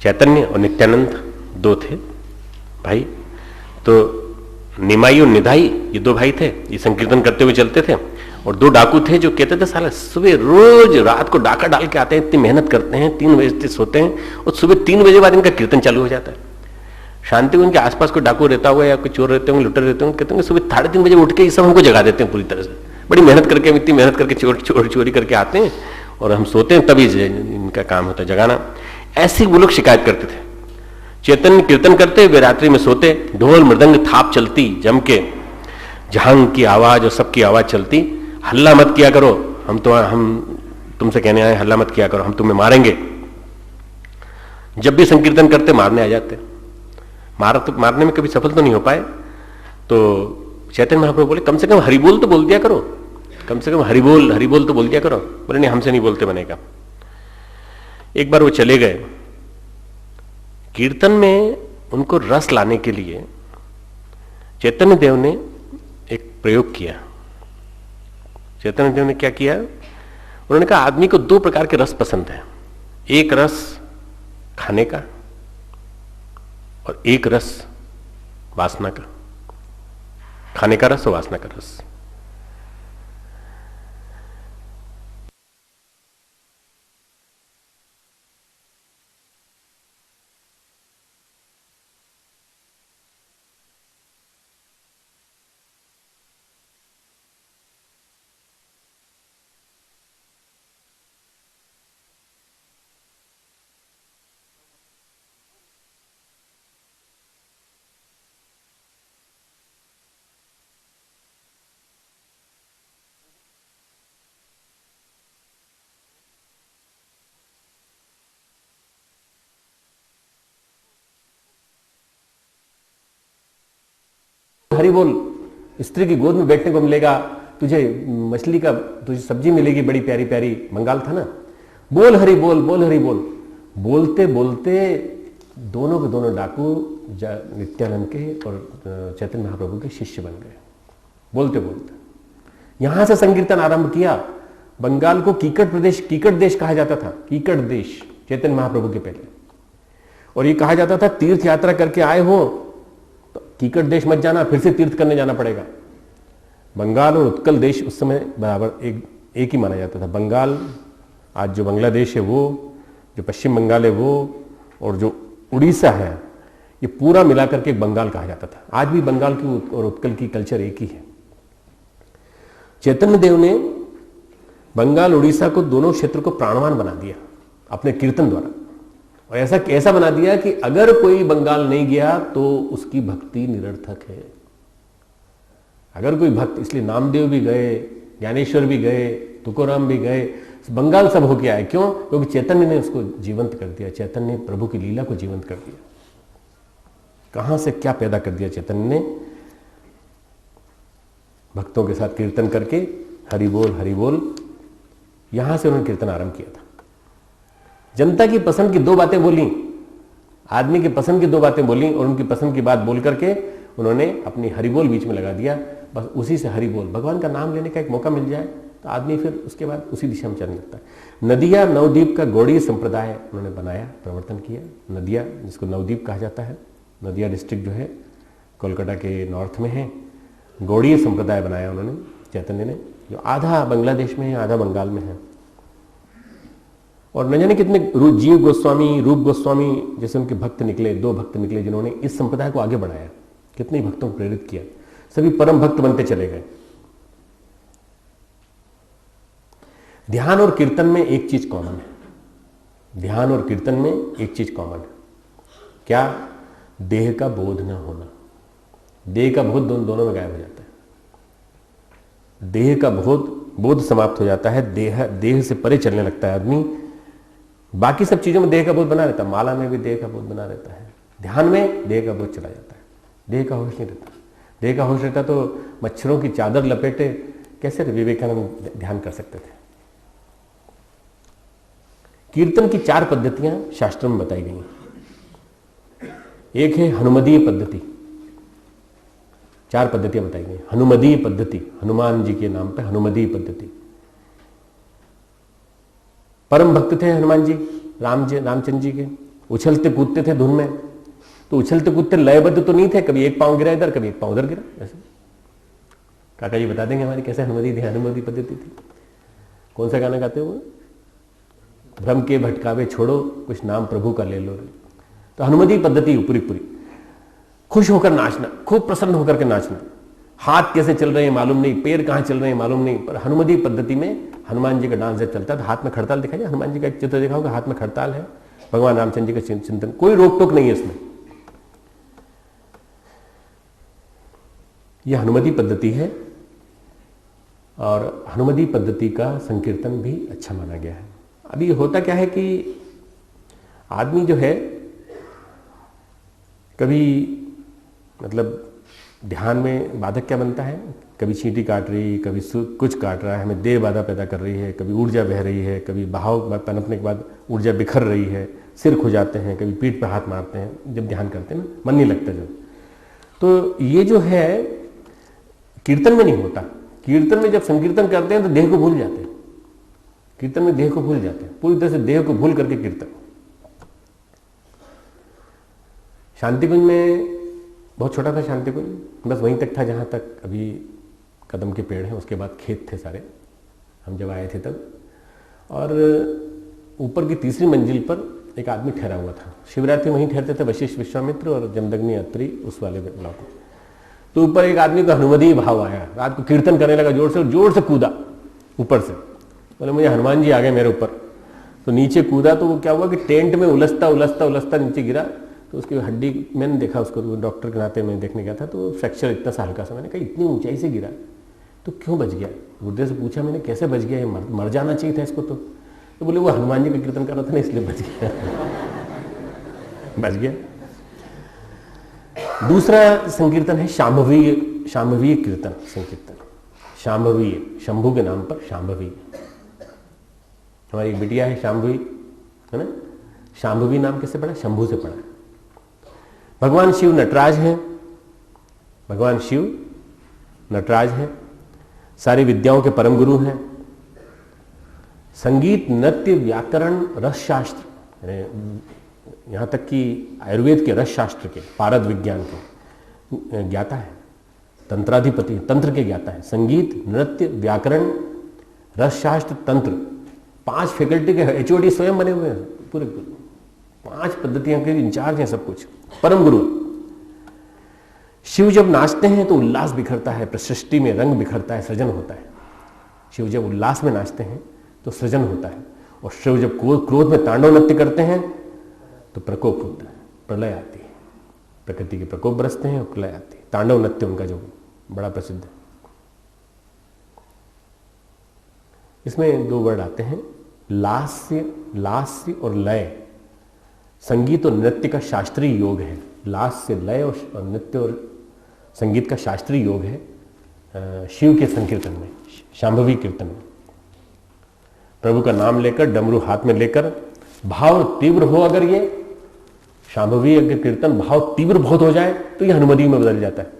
चैतन्य और नित्यानंद 2 थे भाई। तो निमाई और निधाई ये 2 भाई थे, ये संकीर्तन करते हुए चलते थे। और 2 डाकू थे जो कहते थे साला सुबह रोज रात को डाका डाल के आते हैं, इतनी मेहनत करते हैं, 3 बजे से सोते हैं और सुबह 3 बजे बाद इनका कीर्तन चालू हो जाता है। शांति उनके आसपास कोई डाकू रहता हुआ या कोई चोर रहते होंगे, लुटेरे रहते होंगे, कहते हैं सुबह 3:30 बजे उठ के ये सब हमको जगा देते हैं पूरी तरह से। बड़ी मेहनत करके, इतनी मेहनत करके चोरी करके आते हैं और हम सोते हैं, तभी इनका काम होता है जगाना। ऐसे वो लोग शिकायत करते थे। चैतन्य कीर्तन करते, वे रात्रि में सोते, ढोल मृदंग थाप चलती जम के, झांग की आवाज और सबकी आवाज चलती। हल्ला मत किया करो, हम तुमसे कहने आए हल्ला मत किया करो, हम तुम्हें मारेंगे। जब भी संकीर्तन करते मारने आ जाते। मारने में कभी सफल तो नहीं हो पाए। तो चैतन्य महाप्रभु बोले कम से कम हरिबोल तो बोल दिया करो, कम से कम हरिबोल तो बोल दिया करो। बोले नहीं हमसे नहीं बोलते बनेगा। एक बार वो चले गए। कीर्तन में उनको रस लाने के लिए चैतन्य देव ने एक प्रयोग किया। चैतन्य देव ने क्या किया? उन्होंने कहा आदमी को 2 प्रकार के रस पसंद है, एक रस खाने का और एक रस वासना का। खाने का रस और वासना का रस। हरि बोल, स्त्री की गोद में बैठने को मिलेगा, तुझे मछली का तुझे सब्जी मिलेगी बड़ी प्यारी प्यारी। बंगाल था ना। बोल हरि बोल, बोल हरि बोल। बोलते बोलते दोनों के दोनों डाकू नित्यानंद के और चैतन्य महाप्रभु के शिष्य बन गए। बोलते बोलते यहां से संकीर्तन आरंभ किया। बंगाल को कीकट प्रदेश, कीकट देश कहा जाता था। कीकट देश चैतन्य महाप्रभु के पहले। और ये कहा जाता था तीर्थ यात्रा करके आए हो तो कीकट देश मत जाना, फिर से तीर्थ करने जाना पड़ेगा। बंगाल और उत्कल देश उस समय बराबर एक ही माना जाता था। बंगाल आज जो बांग्लादेश है वो, जो पश्चिम बंगाल है वो, और जो उड़ीसा है, ये पूरा मिलाकर के बंगाल कहा जाता था। आज भी बंगाल की और उत्कल की कल्चर एक ही है। चैतन्य देव ने बंगाल उड़ीसा को, दोनों क्षेत्र को प्राणवान बना दिया अपने कीर्तन द्वारा। और ऐसा बना दिया कि अगर कोई बंगाल नहीं गया तो उसकी भक्ति निरर्थक है। अगर कोई भक्त, इसलिए नामदेव भी गए, ज्ञानेश्वर भी गए, तुकोराम भी गए, बंगाल सब होके आए। क्यों? क्योंकि चैतन्य ने उसको जीवंत कर दिया। चैतन्य ने प्रभु की लीला को जीवंत कर दिया। कहां से क्या पैदा कर दिया चैतन्य ने, भक्तों के साथ कीर्तन करके हरि बोल, यहां से उन्होंने कीर्तन आरंभ किया था। जनता की पसंद की 2 बातें बोली, आदमी की पसंद की 2 बातें बोली और उनकी पसंद की बात बोल करके उन्होंने अपनी हरि बोल बीच में लगा दिया। बस उसी से हरि बोल, भगवान का नाम लेने का एक मौका मिल जाए तो आदमी फिर उसके बाद उसी दिशा में चलने लगता है। नदिया नवद्वीप का गौड़ीय संप्रदाय उन्होंने बनाया, प्रवर्तन किया। नदिया जिसको नवद्वीप कहा जाता है, नदिया डिस्ट्रिक्ट जो है कोलकाता के नॉर्थ में है, गौड़ीय संप्रदाय बनाया उन्होंने चैतन्य ने, जो आधा बांग्लादेश में है आधा बंगाल में है। और न जाने कितने जीव गोस्वामी, रूप गोस्वामी जैसे उनके भक्त निकले, 2 भक्त निकले जिन्होंने इस संप्रदाय को आगे बढ़ाया, कितने भक्तों को प्रेरित किया, सभी परम भक्त बनते चले गए। ध्यान और कीर्तन में एक चीज कॉमन है, ध्यान और कीर्तन में एक चीज कॉमन है, क्या? देह का बोध न होना। देह का बोध दोनों में गायब हो जाता है। देह का बोध समाप्त हो जाता है, देह से परे चलने लगता है आदमी। बाकी सब चीजों में देह का बोध बना रहता है, माला में भी देह का बोध बना रहता है, ध्यान में देह का बोध चला जाता है, देह का होश नहीं रहता। देह का होश रहता तो मच्छरों की चादर लपेटे कैसे विवेकानंद ध्यान कर सकते थे। कीर्तन की 4 पद्धतियां शास्त्रों में बताई गई हैं। एक है हनुमदीय पद्धति, 4 पद्धतियां बताई गई। हनुमदीय पद्धति, हनुमान जी के नाम पे हनुमदीय पद्धति। परम भक्त थे हनुमान जी, रामचंद्र जी के, उछलते कूदते थे धुन में, तो उछलते कूदते लयबद्ध तो नहीं थे, कभी एक पांव गिरा इधर, कभी एक पांव उधर गिरा। ऐसे काका जी बता देंगे हमारी कैसे हनुमदीय पद्धति थी। कौन सा गाना गाते हो? भ्रम के भटकावे छोड़ो, कुछ नाम प्रभु का ले लो। तो हनुमदीय पद्धति पूरी खुश होकर नाचना, खूब प्रसन्न होकर के नाचना, हाथ कैसे चल रहे हैं मालूम नहीं, पैर कहां चल रहे हैं मालूम नहीं, पर हनुमदीय पद्धति में हनुमान जी का डांस जब चलता है तो हाथ में खड़ताल दिखाई जाए। हनुमान जी का एक चित्र देखा होगा, हाथ में खड़ताल है, भगवान रामचंद्र जी का चिंतन, कोई रोक टोक नहीं है इसमें। यह हनुमदीय पद्धति है और हनुमदीय पद्धति का संकीर्तन भी अच्छा माना गया है। अभी होता क्या है कि आदमी जो है कभी मतलब ध्यान में बाधक क्या बनता है, कभी चींटी काट रही, कभी कुछ काट रहा है, हमें देह बाधा पैदा कर रही है, कभी ऊर्जा बह रही है, कभी बहाव पनपने के बाद ऊर्जा बिखर रही है, सिर खो जाते हैं, कभी पीठ पर हाथ मारते हैं जब ध्यान करते हैं ना, मन नहीं लगता जब। तो ये जो है कीर्तन में नहीं होता। कीर्तन में जब संकीर्तन करते हैं तो देह को भूल जाते हैं, कीर्तन में देह को भूल जाते हैं, पूरी तरह से देह को भूल करके कीर्तन। शांतिकुंज में बहुत छोटा था शांतिकुंज, बस वहीं तक था जहाँ तक अभी कदम के पेड़ हैं, उसके बाद खेत थे सारे हम जब आए थे तब। और ऊपर की 3री मंजिल पर एक आदमी ठहरा हुआ था, शिवरात्रि वहीं ठहरते थे वशिष्ठ विश्वामित्र और जमदग्नि अत्रि उस वाले ब्लॉक में। तो ऊपर एक आदमी को हनुमदीय भाव आया, रात को कीर्तन करने लगा, जोर से कूदा ऊपर से, बोले मुझे हनुमान जी आ गए मेरे ऊपर। तो नीचे कूदा तो वो क्या हुआ कि टेंट में उलझता नीचे गिरा, तो उसकी हड्डी मैंने देखा उसको, तो डॉक्टर के नाते मैं देखने गया था, तो फ्रैक्चर इतना सा हल्का सा, मैंने कहा इतनी ऊंचाई से गिरा तो क्यों बच गया? गुर्दे से पूछा मैंने कैसे बच गया, मर जाना चाहिए था इसको। तो बोले वो हनुमान जी का कीर्तन कर रहा था ना इसलिए बच गया। बच गया। दूसरा संकीर्तन है शांभवीय कीर्तन संकीर्तन। शांभवीय, शंभू के नाम पर शांभवीय। हमारी एक बिटिया है शांभवी, है ना। शांभवी नाम किससे पड़ा? शंभू से पड़ा। भगवान शिव नटराज हैं, भगवान शिव नटराज हैं, सारी विद्याओं के परम गुरु हैं। संगीत, नृत्य, व्याकरण, रस शास्त्र, यहां तक कि आयुर्वेद के रस शास्त्र के, पारद विज्ञान के ज्ञाता है, तंत्राधिपति, तंत्र के ज्ञाता है। संगीत, नृत्य, व्याकरण, रस शास्त्र, तंत्र, 5 फैकल्टी के HOD स्वयं बने हुए हैं, पूरे 5 पद्धतियों के इंचार्ज हैं, सब कुछ परम गुरु। शिव जब नाचते हैं तो उल्लास बिखरता है, सृष्टि में रंग बिखरता है, सृजन होता है। शिव जब उल्लास में नाचते हैं तो सृजन होता है, और शिव जब क्रोध में तांडव नृत्य करते हैं तो प्रकोप होता है, प्रलय आती है, प्रकृति के प्रकोप बरसते हैं और प्रलय आती है। तांडव नृत्य उनका जो बड़ा प्रसिद्ध है। इसमें 2 वर्ड आते हैं, लास्य और लय। संगीत और नृत्य का शास्त्रीय योग है लास्ट से लय और नृत्य और संगीत का शास्त्रीय योग है शिव के संकीर्तन में, शांभवी कीर्तन में। प्रभु का नाम लेकर, डमरू हाथ में लेकर, भाव तीव्र हो, अगर ये शांभवी अगर कीर्तन भाव तीव्र बहुत हो जाए तो ये हनुमदी में बदल जाता है,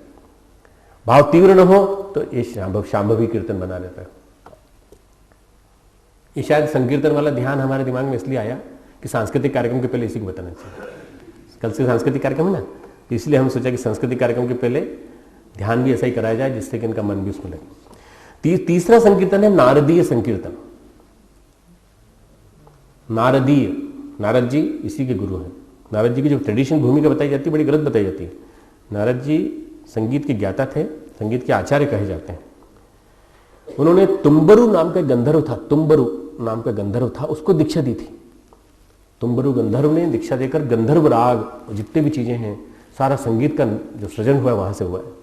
भाव तीव्र न हो तो ये शांभवी कीर्तन बना देता है। ये शायद संकीर्तन वाला ध्यान हमारे दिमाग में इसलिए आया कि सांस्कृतिक कार्यक्रम के पहले इसी को बताना चाहिए। कल से सांस्कृतिक कार्यक्रम है ना, इसलिए हम सोचा कि सांस्कृतिक कार्यक्रम के पहले ध्यान भी ऐसा ही कराया जाए जिससे कि इनका मन भी उसमें लगे। तीसरा संकीर्तन है नारदीय संकीर्तन। नारदीय, नारद जी इसी के गुरु हैं। नारद जी की जो ट्रेडिशन भूमिका बताई जाती है बड़ी गलत बताई जाती है। नारद जी संगीत के ज्ञाता थे, संगीत के आचार्य कहे जाते हैं। उन्होंने तुम्बरु नाम का गंधर्व था, तुम्बरु नाम का गंधर्व था, उसको दीक्षा दी थी। तुम्बरु गंधर्व ने दीक्षा देकर गंधर्व राग जितने भी चीजें हैं, सारा संगीत का जो सृजन हुआ है वहां से हुआ है।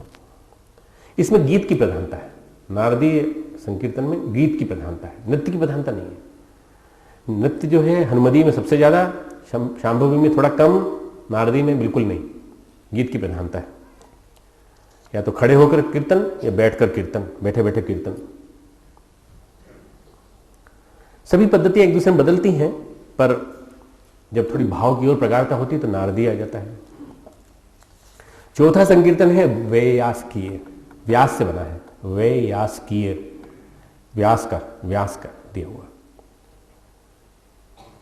इसमें गीत की प्रधानता है। नारदीय संकीर्तन में गीत की प्रधानता है, नृत्य की प्रधानता नहीं है। नृत्य जो है हनुमदी में सबसे ज्यादा, शांभवी में थोड़ा कम, नारदी में बिल्कुल नहीं। गीत की प्रधानता है। या तो खड़े होकर कीर्तन या बैठकर कीर्तन, बैठे बैठे कीर्तन। सभी पद्धतियां एक दूसरे में बदलती हैं, पर जब थोड़ी भाव की ओर प्रगाढ़ता होती है तो नारदी आ जाता है। चौथा संकीर्तन है वैयासकीय, व्यास से बना है, वैयासकीय, व्यास का दिया हुआ।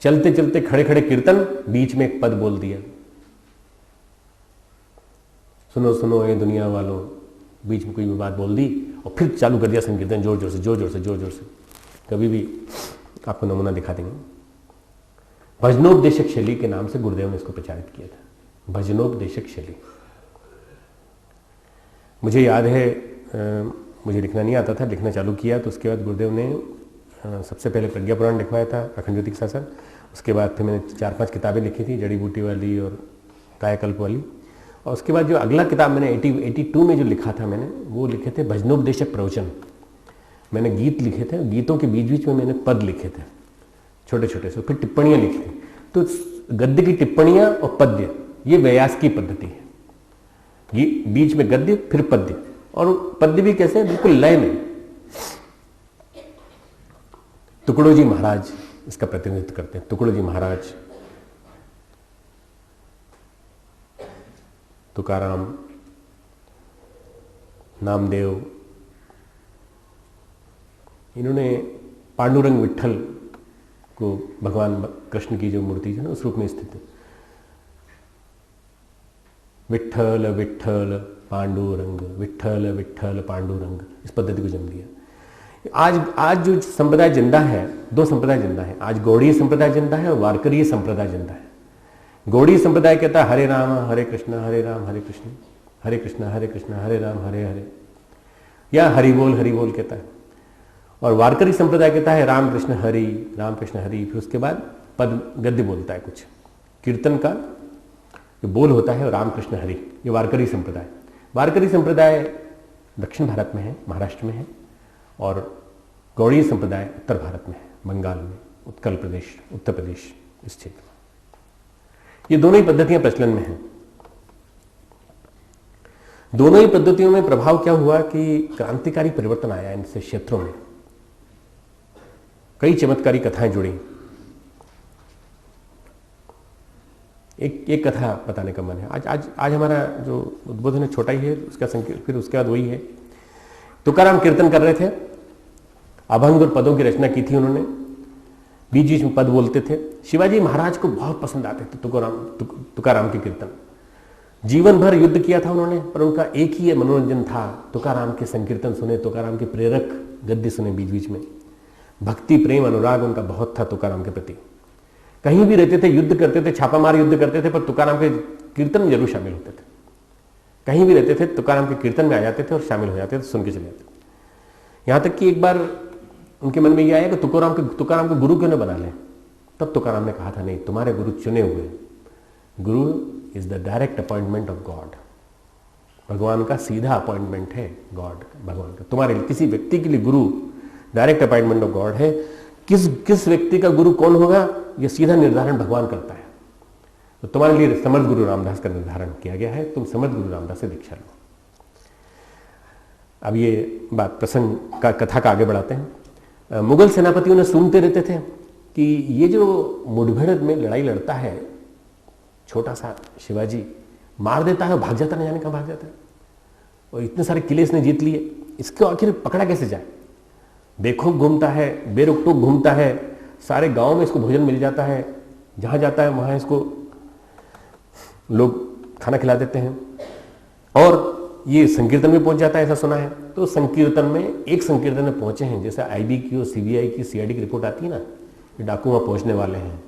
चलते चलते खड़े खड़े कीर्तन, बीच में एक पद बोल दिया, सुनो सुनो ये दुनिया वालों, बीच में कोई भी बात बोल दी और फिर चालू कर दिया संकीर्तन जोर जोर से, जोर जोर से, जोर जोर से। कभी भी आपको नमूना दिखा देंगे। भजनोपदेशक शैली के नाम से गुरुदेव ने इसको प्रचारित किया था, भजनोपदेशक शैली। मुझे याद है, मुझे लिखना नहीं आता था, लिखना चालू किया तो उसके बाद गुरुदेव ने सबसे पहले प्रज्ञा पुराण लिखवाया था, अखंड ज्योति के साथ। उसके बाद फिर मैंने 4-5 किताबें लिखी थी, जड़ी बूटी वाली और कायाकल्प वाली। और उसके बाद जो अगला किताब मैंने 82 में जो लिखा था मैंने, वो लिखे थे भजनोपदेशक प्रवचन। मैंने गीत लिखे थे, गीतों के बीच बीच में मैंने पद लिखे थे छोटे छोटे से, फिर टिप्पणियां लिखी थी। तो गद्य की टिप्पणियां और पद्य, ये व्यास की पद्धति है। बीच में गद्य फिर पद्य, और पद्य भी कैसे, बिल्कुल लय में। टुकड़ो जी महाराज इसका प्रतिनिधित्व करते हैं। टुकड़ो जी महाराज, तुकाराम, नामदेव, इन्होंने पांडुरंग विट्ठल को, भगवान कृष्ण की जो मूर्ति है ना उस रूप में स्थित है। विट्ठल विट्ठल पांडुरंग, विट्ठल विट्ठल पांडुरंग, इस पद्धति को जन्म दिया। आज जो संप्रदाय जिंदा है, 2 संप्रदाय जिंदा है। आज गौड़ीय संप्रदाय जिंदा है और वारकरीय संप्रदाय जिंदा है। गौड़ीय संप्रदाय कहता है हरे राम हरे कृष्ण हरे राम हरे कृष्ण, हरे कृष्ण हरे राम हरे हरे, या हरि बोल कहता है। और वारकरी संप्रदाय कहता है राम कृष्ण हरि, फिर उसके बाद पद गद्य बोलता है कुछ। कीर्तन का जो बोल होता है राम कृष्ण हरि, ये वारकरी संप्रदाय। वारकरी संप्रदाय दक्षिण भारत में है, महाराष्ट्र में है, और गौड़ीय संप्रदाय उत्तर भारत में है, बंगाल में, उत्कल प्रदेश, उत्तर प्रदेश, इस क्षेत्र में। ये दोनों ही पद्धतियां प्रचलन में हैं। दोनों ही पद्धतियों में प्रभाव क्या हुआ कि क्रांतिकारी परिवर्तन आया इनसे क्षेत्रों में। कई चमत्कारी कथाएं जुड़ी। एक कथा बताने का मन है। आज हमारा जो उद्बोधन है छोटा ही है, उसका संकेत फिर उसके बाद वही है। तुकाराम कीर्तन कर रहे थे, अभंग और पदों की रचना की थी उन्होंने, बीच बीच में पद बोलते थे। शिवाजी महाराज को बहुत पसंद आते थे तुकाराम के कीर्तन। जीवन भर युद्ध किया था उन्होंने, पर उनका एक ही मनोरंजन था, तुकाराम के संकीर्तन सुने, तुकाराम के प्रेरक गद्य सुने बीच बीच में। भक्ति प्रेम अनुराग उनका बहुत था तुकाराम के प्रति। कहीं भी रहते थे, युद्ध करते थे, छापामार युद्ध करते थे, पर तुकाराम के कीर्तन में जरूर शामिल होते थे। कहीं भी रहते थे, तुकाराम के कीर्तन में आ जाते थे और शामिल हो जाते थे, सुन के चले जाते थे। यहां तक कि एक बार उनके मन में यह आया कि तुकाराम को गुरु क्यों न बना लें। तब तुकाराम ने कहा था, नहीं, तुम्हारे गुरु चुने हुए। गुरु is the direct appointment of God. भगवान का सीधा अपॉइंटमेंट है, गॉड भगवान का। तुम्हारे किसी व्यक्ति के लिए गुरु डायरेक्ट अपॉइंटमेंट ऑफ गॉड है। किस व्यक्ति का गुरु कौन होगा, यह सीधा निर्धारण भगवान करता है। तो तुम्हारे लिए समर्थ गुरु रामदास का निर्धारण किया गया है, तुम समर्थ गुरु रामदास से दीक्षा लो। अब ये बात प्रसंग का कथा का आगे बढ़ाते हैं। मुगल सेनापतियों ने सुनते रहते थे कि ये जो मुठभेड़ में लड़ाई लड़ता है छोटा सा शिवाजी, मार देता है और भाग जाता, न जाने कहाँ भाग जाता है, और इतने सारे किले इसने जीत लिए, इसको आखिर पकड़ा कैसे जाए। बेखौफ घूमता है, बेरुक-टुक घूमता है, सारे गांव में इसको भोजन मिल जाता है, जहां जाता है वहां इसको लोग खाना खिला देते हैं, और ये संकीर्तन में पहुंच जाता है, ऐसा सुना है। तो संकीर्तन में, एक संकीर्तन में पहुंचे हैं, जैसे आईबी की और सीबीआई की, सीआईडी की रिपोर्ट आती है ना, ये डाकू वहां पहुंचने वाले हैं,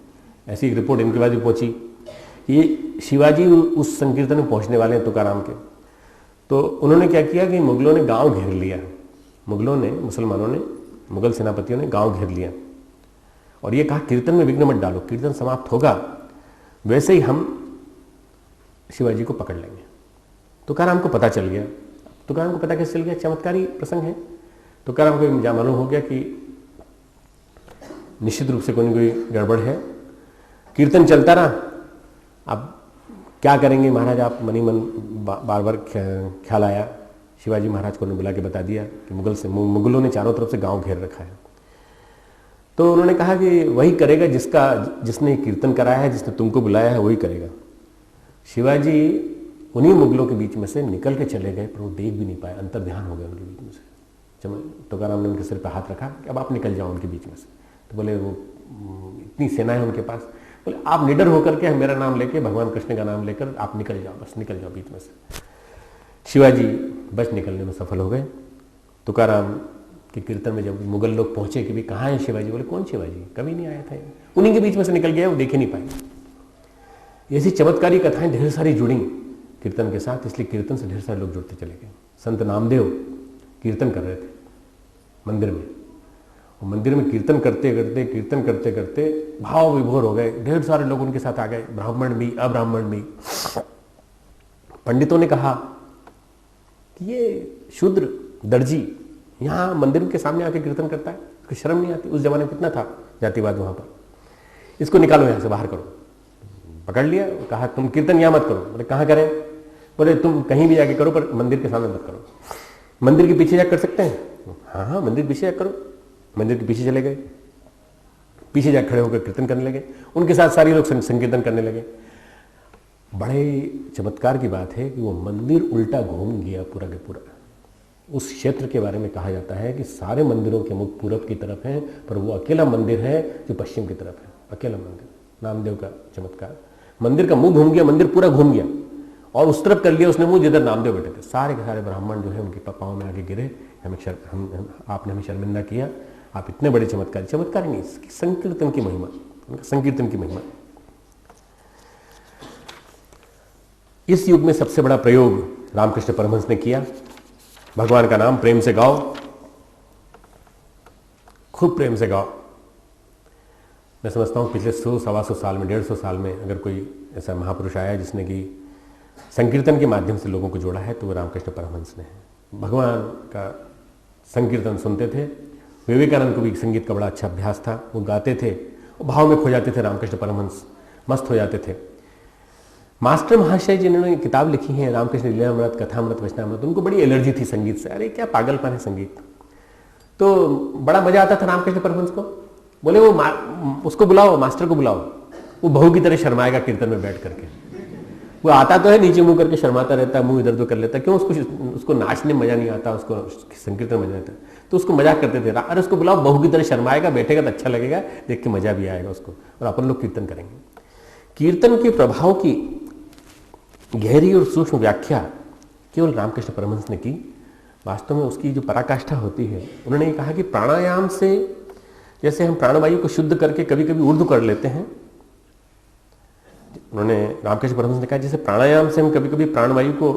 ऐसी एक रिपोर्ट इनके पास भी पहुंची। ये शिवाजी उस संकीर्तन में पहुंचने वाले हैं तुकाराम के। तो उन्होंने क्या किया कि मुगलों ने गांव घेर लिया, मुगलों ने, मुसलमानों ने, मुगल सेनापतियों ने गांव घेर लिया, और ये कहा कीर्तन में विघ्न मत डालो, कीर्तन समाप्त होगा वैसे ही हम शिवाजी को पकड़ लेंगे। तुकाराम को पता चल गया। तुकाराम को पता कैसे चल गया? चमत्कारी प्रसंग है। तुकाराम को मालूम हो गया कि निश्चित रूप से कोई न कोई गड़बड़ है। कीर्तन चलता रहा, अब क्या करेंगे महाराज, आप मनी मन बार बार ख्याल आया। शिवाजी महाराज को बुला के बता दिया कि मुगलों ने चारों तरफ से गांव घेर रखा है। तो उन्होंने कहा कि वही करेगा जिसने कीर्तन कराया है, जिसने तुमको बुलाया है, वही करेगा। शिवाजी उन्हीं मुगलों के बीच में से निकल के चले गए, पर वो देख भी नहीं पाए, अंतर ध्यान हो गया उनके बीच में से। तुकाराम ने उनके सिर पर हाथ रखा कि अब आप निकल जाओ उनके बीच में से। तो बोले वो इतनी सेना है उनके पास, बोले आप निडर होकर के मेरा नाम लेके, भगवान कृष्ण का नाम लेकर आप निकल जाओ, बस निकल जाओ बीच में से। शिवाजी बच निकलने में सफल हो गए। तुकाराम के कीर्तन में जब मुगल लोग पहुंचे कि भाई कहाँ है शिवाजी, बोले कौन शिवाजी, कभी नहीं आए थे, उन्हीं के बीच में से निकल गया, वो देख ही नहीं पाए। ऐसी चमत्कारी कथाएं ढेर सारी जुड़ी कीर्तन के साथ, इसलिए कीर्तन से ढेर सारे लोग जुड़ते चले गए। संत नामदेव कीर्तन कर रहे थे मंदिर में, और मंदिर में कीर्तन करते करते भाव विभोर हो गए, ढेर सारे लोग उनके साथ आ गए, ब्राह्मण भी अब्राह्मण भी। पंडितों ने कहा कि ये शूद्र दर्जी यहाँ मंदिर के सामने आके कीर्तन करता है, उसको शर्म नहीं आती। उस जमाने में कितना था जातिवाद वहां पर, इसको निकालो यहाँ से, बाहर करो। पकड़ लिया, कहा तुम कीर्तन यहाँ मत करो। बोले कहाँ करें? बोले तुम कहीं भी जाके करो, पर मंदिर के सामने मत करो। मंदिर के पीछे जाकर कर सकते हैं? हाँ, मंदिर पीछे जाकर करो। मंदिर के पीछे चले गए, पीछे जाकर खड़े होकर कीर्तन करने लगे, उनके साथ सारे लोग संकीर्तन करने लगे। बड़े चमत्कार की बात है कि वो मंदिर उल्टा घूम गया पूरा के पूरा। उस क्षेत्र के बारे में कहा जाता है कि सारे मंदिरों के मुख पूरब की तरफ हैं, पर वो अकेला मंदिर है जो पश्चिम की तरफ है, अकेला मंदिर। नामदेव का चमत्कार, मंदिर का मुंह घूम गया, मंदिर पूरा घूम गया, और उस तरफ कर लिया उसने मुंह जिधर नामदेव बैठे थे। सारे के सारे ब्राह्मण जो है उनके पाँव में आगे गिरे, आपने हमें शर्मिंदा किया, आप इतने बड़े चमत्कार नहीं, संकीर्तन की महिमा, उनका संकीर्तन की महिमा। इस युग में सबसे बड़ा प्रयोग रामकृष्ण परमहंस ने किया। भगवान का नाम प्रेम से गाओ, खूब प्रेम से गाओ। मैं समझता हूँ पिछले 100-125 साल में, 150 साल में अगर कोई ऐसा महापुरुष आया जिसने कि संकीर्तन के माध्यम से लोगों को जोड़ा है, तो वो रामकृष्ण परमहंस ने है। भगवान का संकीर्तन सुनते थे। विवेकानंद को भी संगीत का बड़ा अच्छा अभ्यास था, वो गाते थे, वो भाव में खो जाते थे। रामकृष्ण परमहंस मस्त हो जाते थे। मास्टर महाशय जिन्होंने किताब लिखी है, रामकृष्ण लीलामृत, कथामृत, वचनामृत, उनको बड़ी एलर्जी थी संगीत से। अरे क्या पागलपन है संगीत। तो बड़ा मजा आता था रामकृष्ण परमहंस को। बोले वो उसको बुलाओ, मास्टर को बुलाओ, वो बहू की तरह शर्माएगा कीर्तन में बैठ करके। वो आता तो है नीचे मुंह करके शर्माता रहता है, मुंह इधर उधर कर लेता है। क्यों? उसको नाचने में मजा नहीं आता, उसको संकीर्तन में मजा आता है। तो उसको मजाक करते थे, अरे उसको बुलाओ, बहू की तरह शर्माएगा, बैठेगा तो अच्छा लगेगा, देख के मजा भी आएगा उसको, और अपन लोग कीर्तन करेंगे। कीर्तन के प्रभाव की गहरी और सूक्ष्म व्याख्या केवल रामकृष्ण परमहंस ने की। वास्तव में उसकी जो पराकाष्ठा होती है, उन्होंने ये कहा कि प्राणायाम से, जैसे हम प्राणवायु को शुद्ध करके कभी कभी ऊर्ध्व कर लेते हैं, उन्होंने रामकृष्ण परमहंस ने कहा जैसे प्राणायाम से हम कभी कभी प्राणवायु को,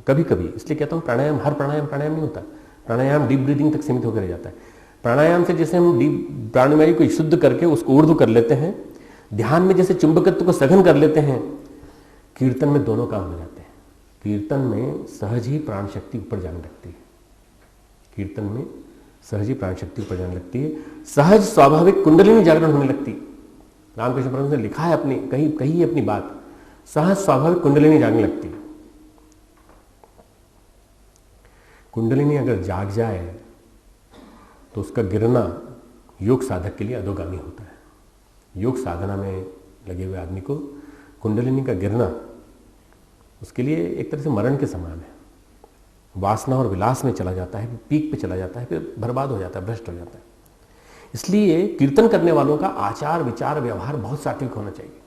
कभी कभी, इसलिए कहता हूँ प्राणायाम, हर प्राणायाम नहीं होता, प्राणायाम डीप ब्रीदिंग तक सीमित होकर रह जाता है। प्राणायाम से जैसे हम डीप प्राणवायु को शुद्ध करके उसको ऊर्ध्व कर लेते हैं, ध्यान में जैसे चुंबकत्व को सघन कर लेते हैं, कीर्तन में दोनों काम हो जाते हैं। कीर्तन में सहज ही प्राण शक्ति ऊपर जाने लगती है, कीर्तन में सहज ही प्राण शक्ति ऊपर जाने लगती है, सहज स्वाभाविक कुंडलिनी जागरण होने लगती है। रामकृष्ण परमहंस ने लिखा है अपनी कही अपनी बात, सहज स्वाभाविक कुंडलिनी जागने लगती है। कुंडलिनी अगर जाग जाए तो उसका गिरना योग साधक के लिए अधोगामी होता है। योग साधना में लगे हुए आदमी को कुंडलिनी का गिरना उसके लिए एक तरह से मरण के समान है। वासना और विलास में चला जाता है, पीक पे चला जाता है, फिर बर्बाद हो जाता है, भ्रष्ट हो जाता है। इसलिए कीर्तन करने वालों का आचार विचार व्यवहार बहुत सात्विक होना चाहिए।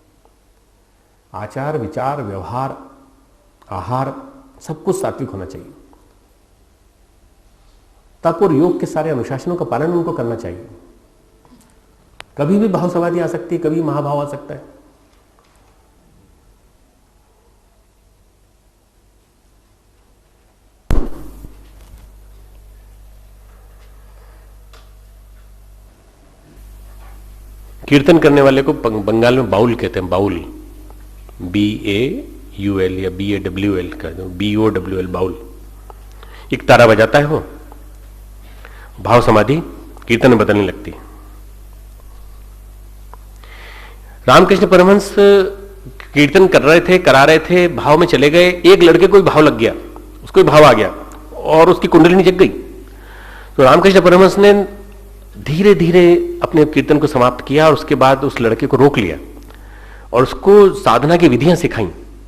आचार विचार व्यवहार आहार सब कुछ सात्विक होना चाहिए। तप और योग के सारे अनुशासनों का पालन उनको करना चाहिए। कभी भी भाव समाधि आ सकती है, कभी महाभाव आ सकता है। कीर्तन करने वाले को बंगाल में बाउल कहते हैं। बाउल, BAUL या BAWL का, BOWL बाउल। एक तारा बजाता है वो, भाव समाधि कीर्तन में बदलने लगती है। रामकृष्ण परमहंस कीर्तन करा रहे थे, भाव में चले गए, एक लड़के को भी भाव लग गया, उसको भी भाव आ गया और उसकी कुंडलिनी जग गई। तो रामकृष्ण परमहंस ने धीरे धीरे अपने कीर्तन को समाप्त किया और उसके बाद उस लड़के को रोक लिया और उसको साधना की विधियां सिखाई।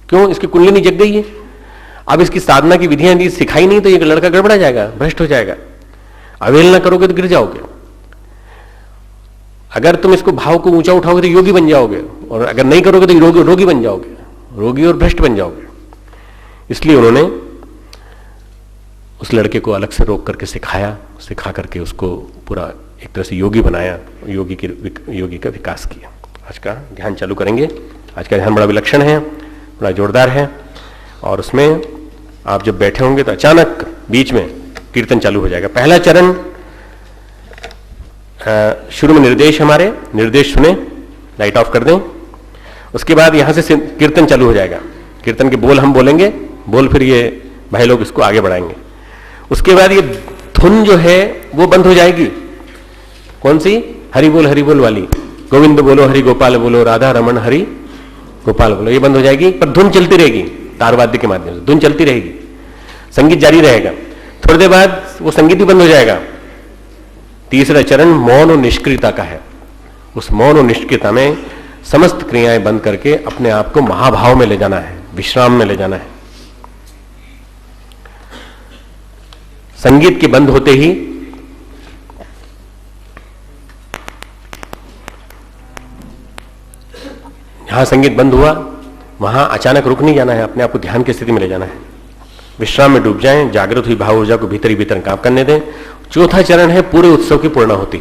क्यों? इसकी कुंडलिनी जग गई है। अब इसकी साधना की विधियां यदि सिखाई नहीं तो ये लड़का गड़बड़ा जाएगा, भ्रष्ट हो जाएगा। अवहेलना करोगे तो गिर जाओगे। अगर तुम इसको भाव को ऊंचा उठाओगे तो योगी बन जाओगे, और अगर नहीं करोगे तो रोगी बन जाओगे, रोगी और भ्रष्ट बन जाओगे। इसलिए उन्होंने उस लड़के को अलग से रोक करके सिखा करके उसको पूरा एक तरह से योगी बनाया, योगी का विकास किया। आज का ध्यान चालू करेंगे। आज का ध्यान बड़ा विलक्षण है, बड़ा जोरदार है, और उसमें आप जब बैठे होंगे तो अचानक बीच में कीर्तन चालू हो जाएगा। पहला चरण, शुरू में निर्देश सुने, लाइट ऑफ कर दें। उसके बाद यहां से कीर्तन चालू हो जाएगा। कीर्तन के बोल हम बोलेंगे, बोल फिर ये भाई लोग इसको आगे बढ़ाएंगे। उसके बाद ये धुन जो है वो बंद हो जाएगी। कौन सी? हरि बोल वाली, गोविंद बोलो, हरि गोपाल बोलो, राधा रमन हरि गोपाल बोलो, ये बंद हो जाएगी। पर धुन चलती रहेगी, तारवाद्य के माध्यम से धुन चलती रहेगी, संगीत जारी रहेगा। थोड़ी देर बाद वो संगीत भी बंद हो जाएगा। तीसरा चरण मौन और निष्क्रियता का है। उस मौन और निष्क्रियता में समस्त क्रियाएं बंद करके अपने आप को महाभाव में ले जाना है, विश्राम में ले जाना है। संगीत के बंद होते ही जहां संगीत बंद हुआ वहां अचानक रुक नहीं जाना है, अपने आप को ध्यान की स्थिति में ले जाना है। विश्राम में डूब जाएं, जागृत हुई भाव ऊर्जा को भीतर ही भीतर काम करने दें। चौथा चरण है पूरे उत्सव की पूर्णाहुति।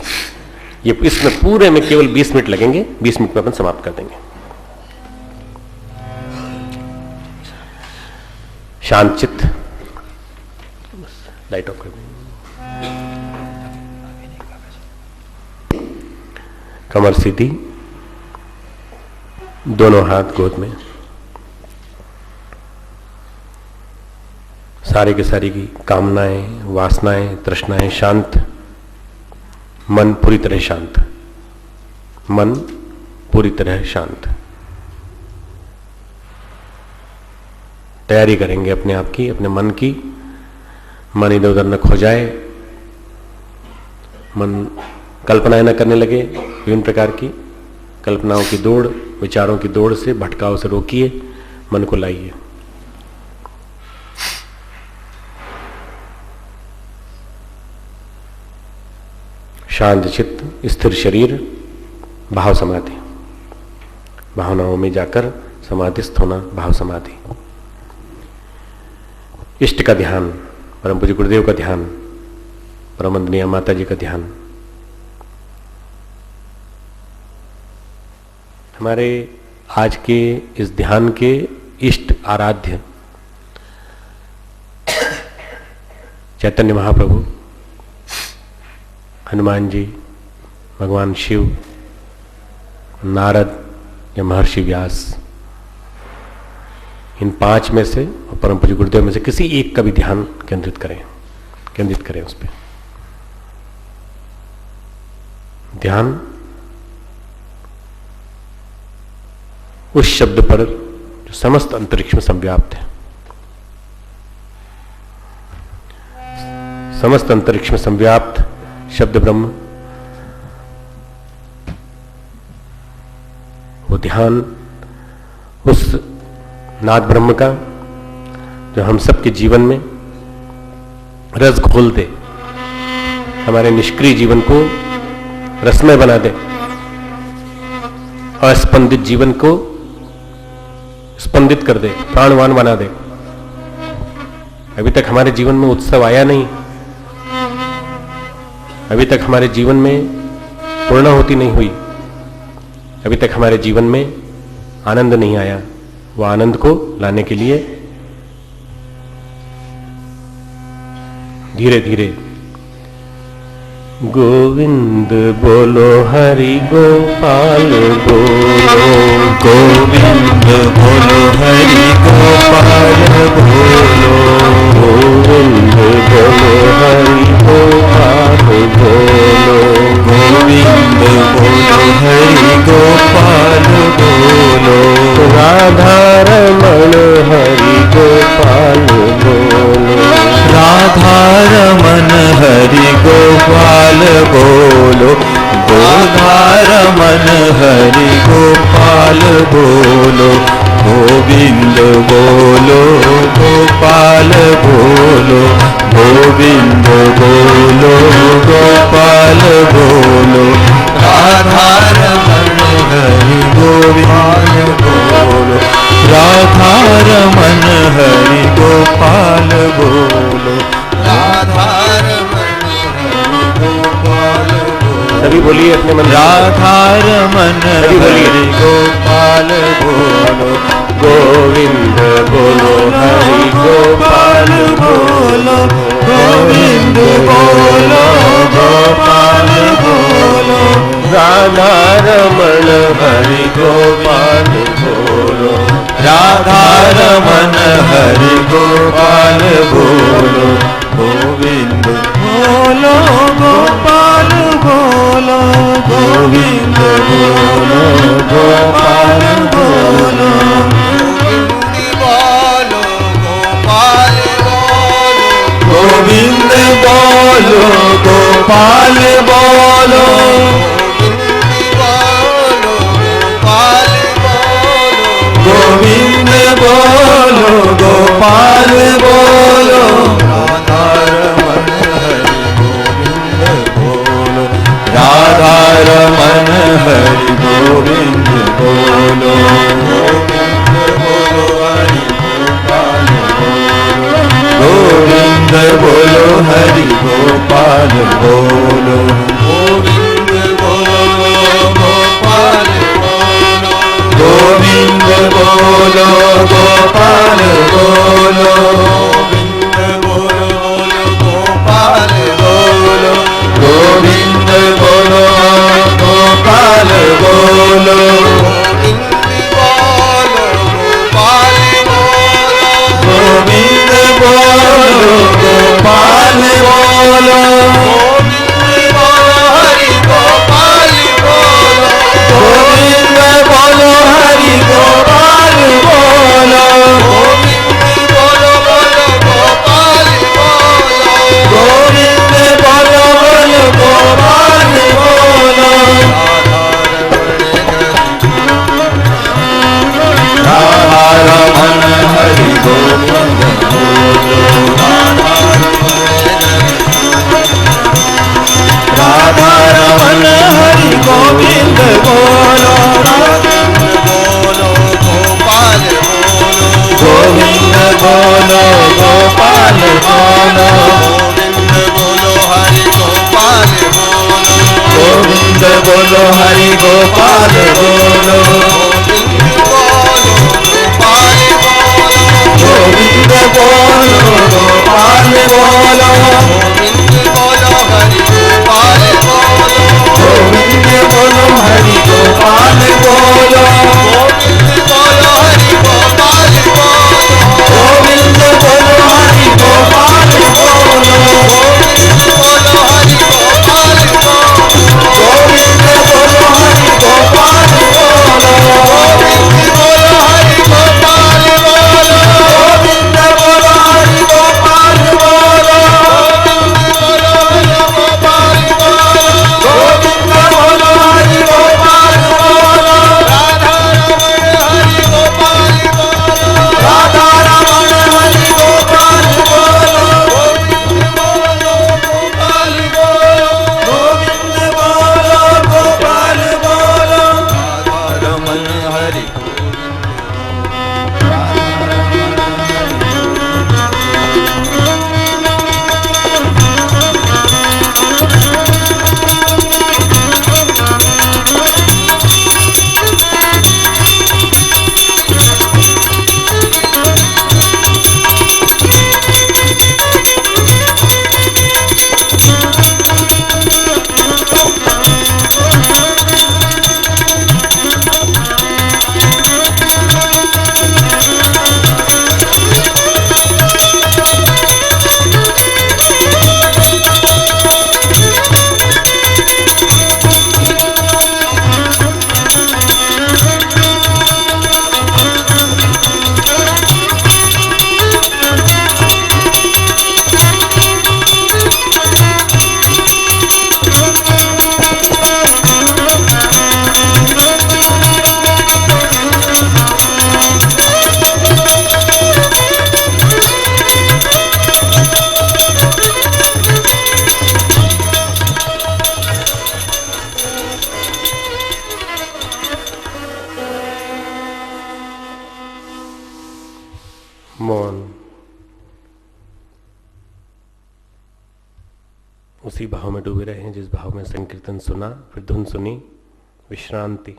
ये इसमें पूरे में केवल 20 मिनट लगेंगे, 20 मिनट में अपन समाप्त कर देंगे। शांत चित्त, लाइट ऑफ कर देंगे। कमर सीधी, दोनों हाथ गोद में, सारे के सारी की कामनाएं, वासनाएं, तृष्णाएं शांत, मन पूरी तरह शांत, मन पूरी तरह शांत। तैयारी करेंगे अपने आप की, अपने मन की। मन इधर उधर न खो जाए, मन कल्पनाएं न करने लगे, विभिन्न प्रकार की कल्पनाओं की दौड़, विचारों की दौड़ से, भटकाव से रोकिए, मन को लाइए। शांत चित्त, स्थिर शरीर, भाव समाधि। भावनाओं में जाकर समाधिस्थ होना, भाव समाधि। इष्ट का ध्यान, परम पूज्य गुरुदेव का ध्यान, परम वंदनीय माता जी का ध्यान। हमारे आज के इस ध्यान के इष्ट आराध्य चैतन्य महाप्रभु, हनुमान जी, भगवान शिव, नारद या महर्षि व्यास, इन 5 में से और परम पूज्य गुरुदेव में से किसी एक का भी ध्यान केंद्रित करें उस पर। ध्यान उस शब्द पर जो समस्त अंतरिक्ष में संव्याप्त है। समस्त अंतरिक्ष में संव्याप्त शब्द ब्रह्म, वो ध्यान उस नाद ब्रह्म का जो हम सबके जीवन में रस घोल दे, हमारे निष्क्रिय जीवन को रसमय बना दे, अस्पंदित जीवन को स्पंदित कर दे, प्राणवान बना दे। अभी तक हमारे जीवन में उत्सव आया नहीं, अभी तक हमारे जीवन में पूर्णाहुति नहीं हुई, अभी तक हमारे जीवन में आनंद नहीं आया। वो आनंद को लाने के लिए धीरे धीरे गोविंद बोलो हरि गोपाल बोलो, गोविंद बोलो हरि गोपाल बोलो, गोविंद बोलो हरि गोपाल बोलो, गोविंद बोलो हरि गोपाल बोलो, राधा रमण हरि गोपाल बोलो, राधा रमण हरि गोपाल बोलो, राधा रमण हरि गोपाल बोलो, गोविंद बोलो गोपाल बोलो, गोविंद बोलो गोपाल बोलो, राधा रमण हरि गोपाल बोलो, राधा रमण हरि गोपाल बोलो, राधा रमण हरि गोपाल बोलो। सभी बोलिए अपने मन। राधा रमण हरि गोपाल बोलो, गोविंद बोलो हरि गोपाल बोलो, गोविंद बोलो गोपाल बोलो, राधा रमण हरि गोपाल बोलो, राधा रमण हरि गोपाल बोलो, गोविंद बोलो गोपाल बोलो, गोविंद बोलो गोपाल बोलो, गोविंद बोलो गोपाल बोलो, गोविंद बोलो गोपाल बोलो, राधा रमण हरि गोविंद बोलो, राधा रमण हरि गोविंद बोलो, गोविंद बोलो हरि गोपाल बोलो, गोविंद बोलो गोपाल बोलो, गोविंद बोलो गोपाल बोलो, गोविंद बोलो गोपाल बोलो, गोविंद बोलो गोपाल बोलो, गोविंद बोलो हरि गोपाल बोलो, मौन, उसी भाव में डूबे रहे हैं जिस भाव में संकीर्तन सुना, फिर धुन सुनी, विश्रांति,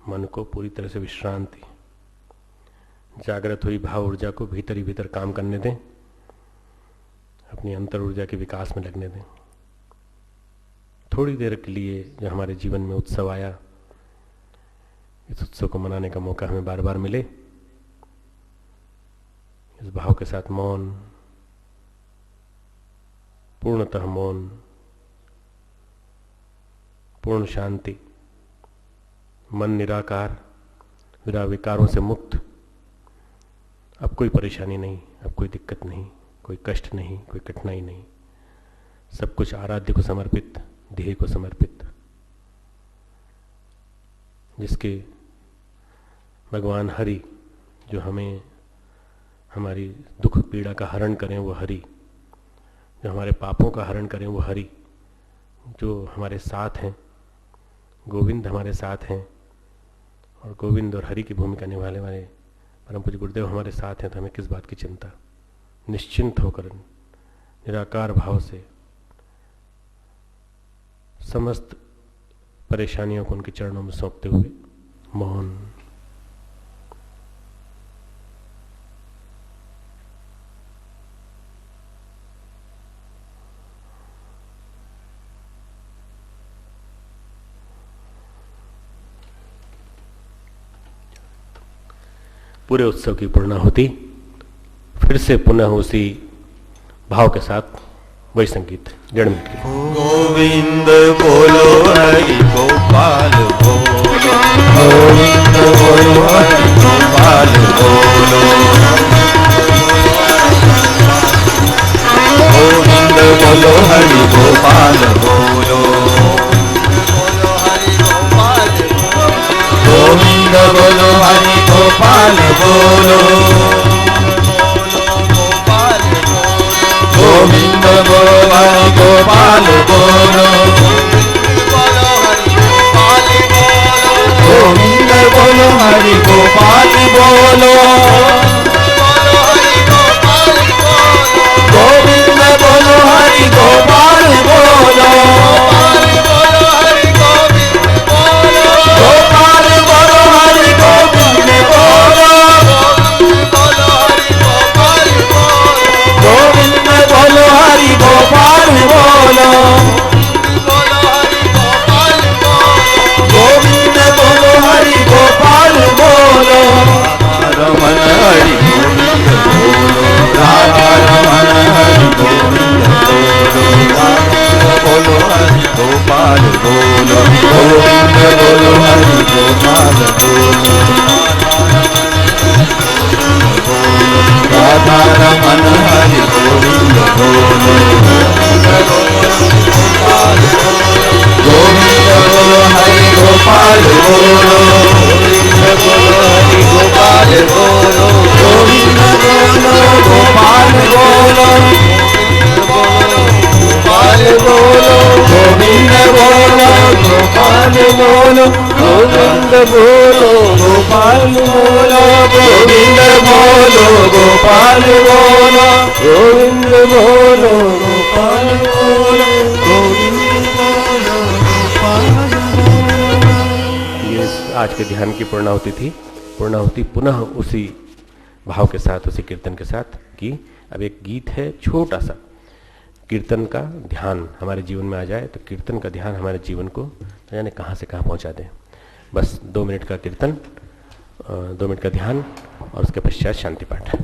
मन को पूरी तरह से विश्रांति, जागृत हुई भाव ऊर्जा को भीतर ही भीतर काम करने दें, अपनी अंतर ऊर्जा के विकास में लगने दें। थोड़ी देर के लिए जो हमारे जीवन में उत्सव आया, इस उत्सव को मनाने का मौका हमें बार बार मिले। इस भाव के साथ मौन, पूर्णतः मौन, पूर्ण शांति, मन निराकार, विकारों से मुक्त। अब कोई परेशानी नहीं, अब कोई दिक्कत नहीं, कोई कष्ट नहीं, कोई कठिनाई नहीं, सब कुछ आराध्य को समर्पित, ध्येय को समर्पित, जिसके भगवान हरि जो हमें हमारी दुख पीड़ा का हरण करें वो हरि, जो हमारे पापों का हरण करें वो हरि, जो हमारे साथ हैं, गोविंद हमारे साथ हैं, और गोविंद और हरि की भूमिका निभाने वाले परम पूज्य गुरुदेव हमारे साथ हैं, तो हमें किस बात की चिंता। निश्चिंत होकर निराकार भाव से समस्त परेशानियों को उनके चरणों में सौंपते हुए मौन। पूरे उत्सव की पूर्णाहुति फिर से पुनः उसी भाव के साथ वही संगीत 1.5 मिनट के। गोविंद बोलो हरि गोपाल बोलो, गोविंद बोलो हरि गोपाल बोलो, गोविंद बोलो हरि गोपाल बोलो, गोविंद बोलो हरि गोपाल बोलो, गोविंद बोलो हरि गोपाल बोलो, गोविंद बोलो हरि गोपाल बोलो, गोविंद बोलो हरि गोपाल बोलो, गोपाल बोलो हरि गोविंद बोलो, गोविंद बोलो हरि गोपाल बोलो, गोविंद बोलो हरि गोपाल बोलो, रमन हरि गोविंद बोलो, राधा रमन हरि गोविंद बोलो, बोलो हरि गोपाल बोलो, गोविंद बोलो हरि गोपाल बोलो, राधा रमन हरि गोविंद बोलो, गोविंद बोलो हरि गोपाल बोलो, गोविंद बोलो गोपाल बोलो, गोपाल बोलो, गोविंद बोलो गोपाल बोलो, गोविंद बोलो गोपाल बोलो, गोविंद बोलो गोपाल बोलो, गोविंद बोलो गोपाल बोलो, गोविंद बोलो गोपाल बोलो। ये आज के ध्यान की पूर्णाहुति थी। पूर्णाहुति पुनः उसी भाव के साथ, उसी कीर्तन के साथ की। अब एक गीत है छोटा सा, कीर्तन का ध्यान हमारे जीवन में आ जाए तो कीर्तन का ध्यान हमारे जीवन को न जाने कहाँ से कहाँ पहुँचा दे। बस 2 मिनट का कीर्तन, 2 मिनट का ध्यान और उसके पश्चात शांति पाठ।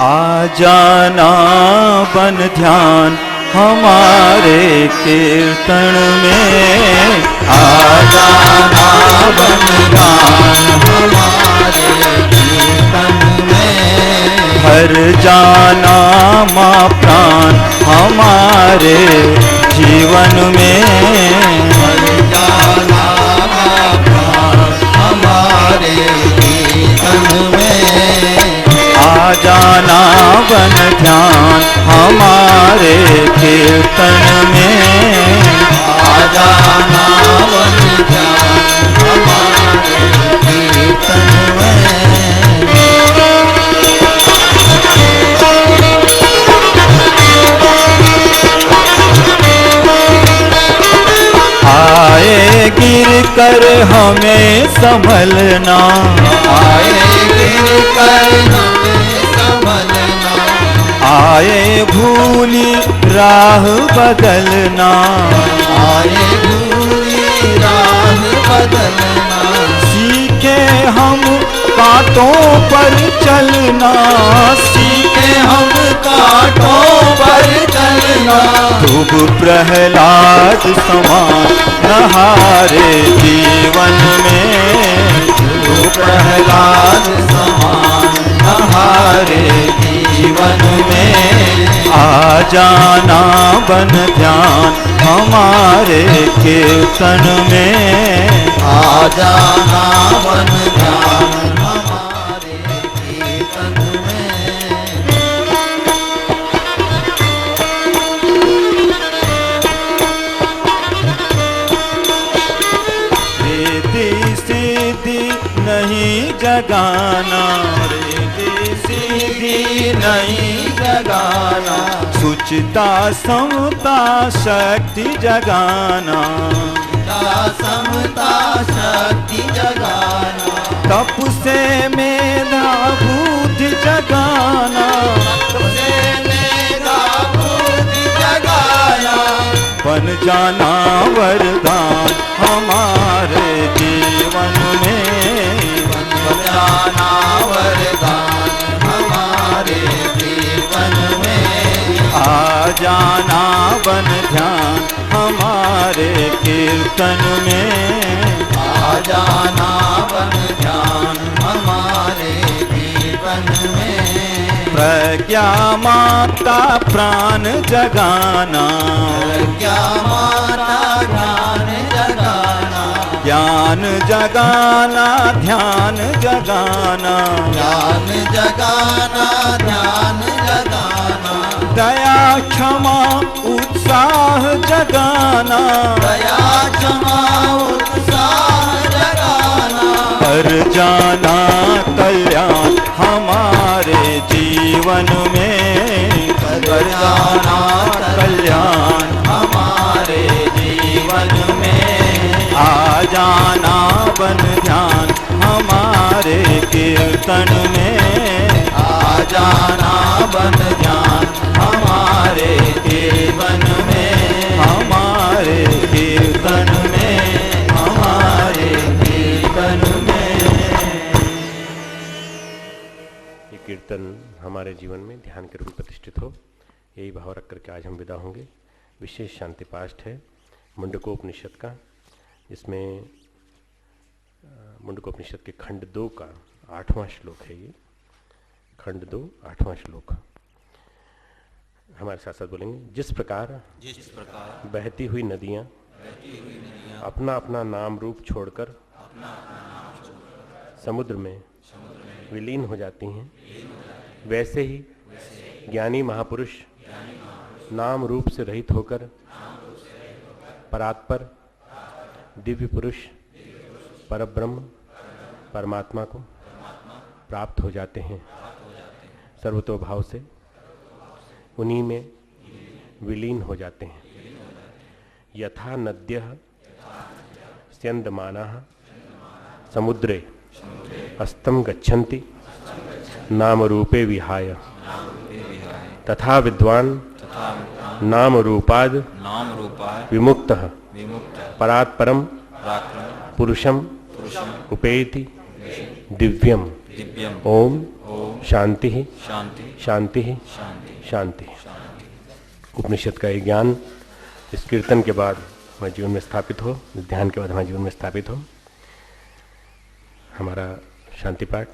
आ जाना बन ध्यान हमारे कीर्तन में, आ जाना बन ध्यान हमारे कीर्तन में, हर जाना माँ प्राण हमारे जीवन में, हर जाना माँ प्राण हमारे जीवन में, आ जाना बन ध्यान हमारे कीर्तन में, आ जाना कर हमें संभलना, आए गिर कर हमें संभलना, आए भूली राह बदलना, आए भूली राह बदलना, सीखे हम कांटों पर चलना, सीखे हम कांटों पर चलना, खूब प्रहलाद समान नहारे जीवन में, खूब प्रहलाद समान हमारे जीवन में, आ जाना बन ध्यान हमारे कीर्तन में, आ जाना बन ध्यान हमारे कीर्तन में। रिद्धि सिद्धि नहीं जगाना, रिद्धि सिद्धि नहीं जगाना, सुचिता समता शक्ति जगाना, समता शक्ति जगाना, तप से मेधा बुद्धि जगाना, तुझे मेरा बुद्धि जगाना, बन जाना वरदान हमारे जीवन में, बन जाना वरदान हमारे जीवन में, आ जाना बन ध्यान हमारे कीर्तन में, आ जाना बन ध्यान हमारे जीवन में, प्रज्ञा माता प्राण जगाना, क्या माता ध्यान जगाना, ज्ञान जगाना ध्यान जगाना, ज्ञान जगाना ध्यान जगाना, दया क्षमा उत्साह जगाना, दया क्षमा उत्साह जगाना, कर जाना कल्याण हमारे जीवन में, कर जाना कल्याण हमारे जीवन में, आ जाना बन ध्यान हमारे कीर्तन में, आ जाना बन ध्यान हमारे जीवन में, हमारे कीर्तन में, हमारे जीवन में। ये कीर्तन हमारे जीवन में ध्यान के रूप में प्रतिष्ठित हो, यही भाव रख करके आज हम विदा होंगे। विशेष शांति पाठ है मुंडकोपनिषद का, जिसमें मुंडकोपनिषद के खंड 2 का 8वां श्लोक है। ये खंड 2 8वां श्लोक हमारे साथ साथ बोलेंगे। जिस प्रकार बहती हुई नदियाँ अपना अपना नाम रूप छोड़कर समुद्र में विलीन हो जाती हैं, वैसे ही ज्ञानी महापुरुष नाम रूप से रहित होकर परात्पर दिव्य पुरुष परब्रह्म परमात्मा को प्राप्त हो जाते हैं। सर्वतोभाव से उन्हीं में विलीन हो जाते हैं। यथा नद्यः स्यन्दमानाः समुद्रे अस्तं गच्छन्ति नाम रूपे विहाय, तथा विद्वान् नाम रूपाद विमुक्तः परात्परम पुरुषम उपेति दिव्यम। ओम शांति शांति शांति। उपनिषद का ये ज्ञान इस कीर्तन के बाद हमारे जीवन में स्थापित हो, इस ध्यान के बाद हमारे जीवन में स्थापित हो। हमारा शांति पाठ।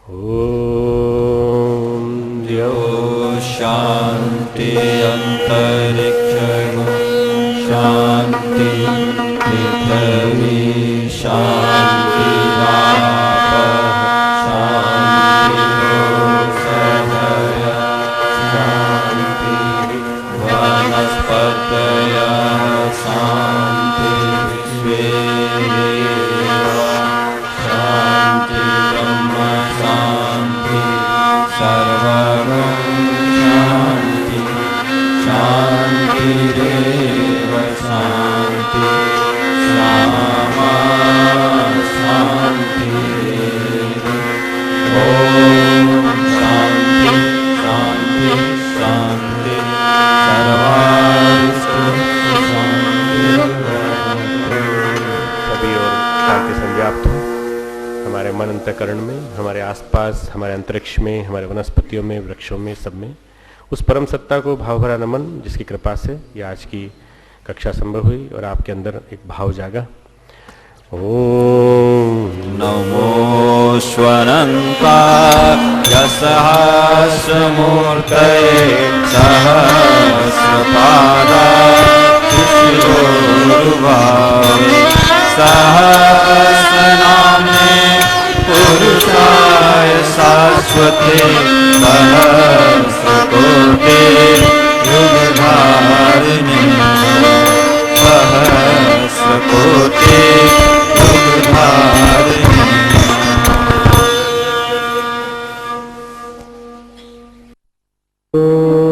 ओम यो शांति अंतरिक्ष शांति पृथ्वी शांति शांति शांति वनस्पतयः शांति शांति ब्रह्म शांति सर्वं शांति शांतिरेव शांति सामा अंतःकरण में, हमारे आसपास, हमारे अंतरिक्ष में, हमारे वनस्पतियों में, वृक्षों में, सब में उस परम सत्ता को भावभरा नमन, जिसकी कृपा से ये आज की कक्षा संभव हुई और आपके अंदर एक भाव जागा। ओम नमोऽश्वनन्ताय सहस्रमूर्तये सहस्रपादाय शिरोरुभावे सहस्रनाम्ने पुरुषाय शाश्वते सहस्रकोटे युगधारिणे सहस्रकोटे युगधारिणे। ओम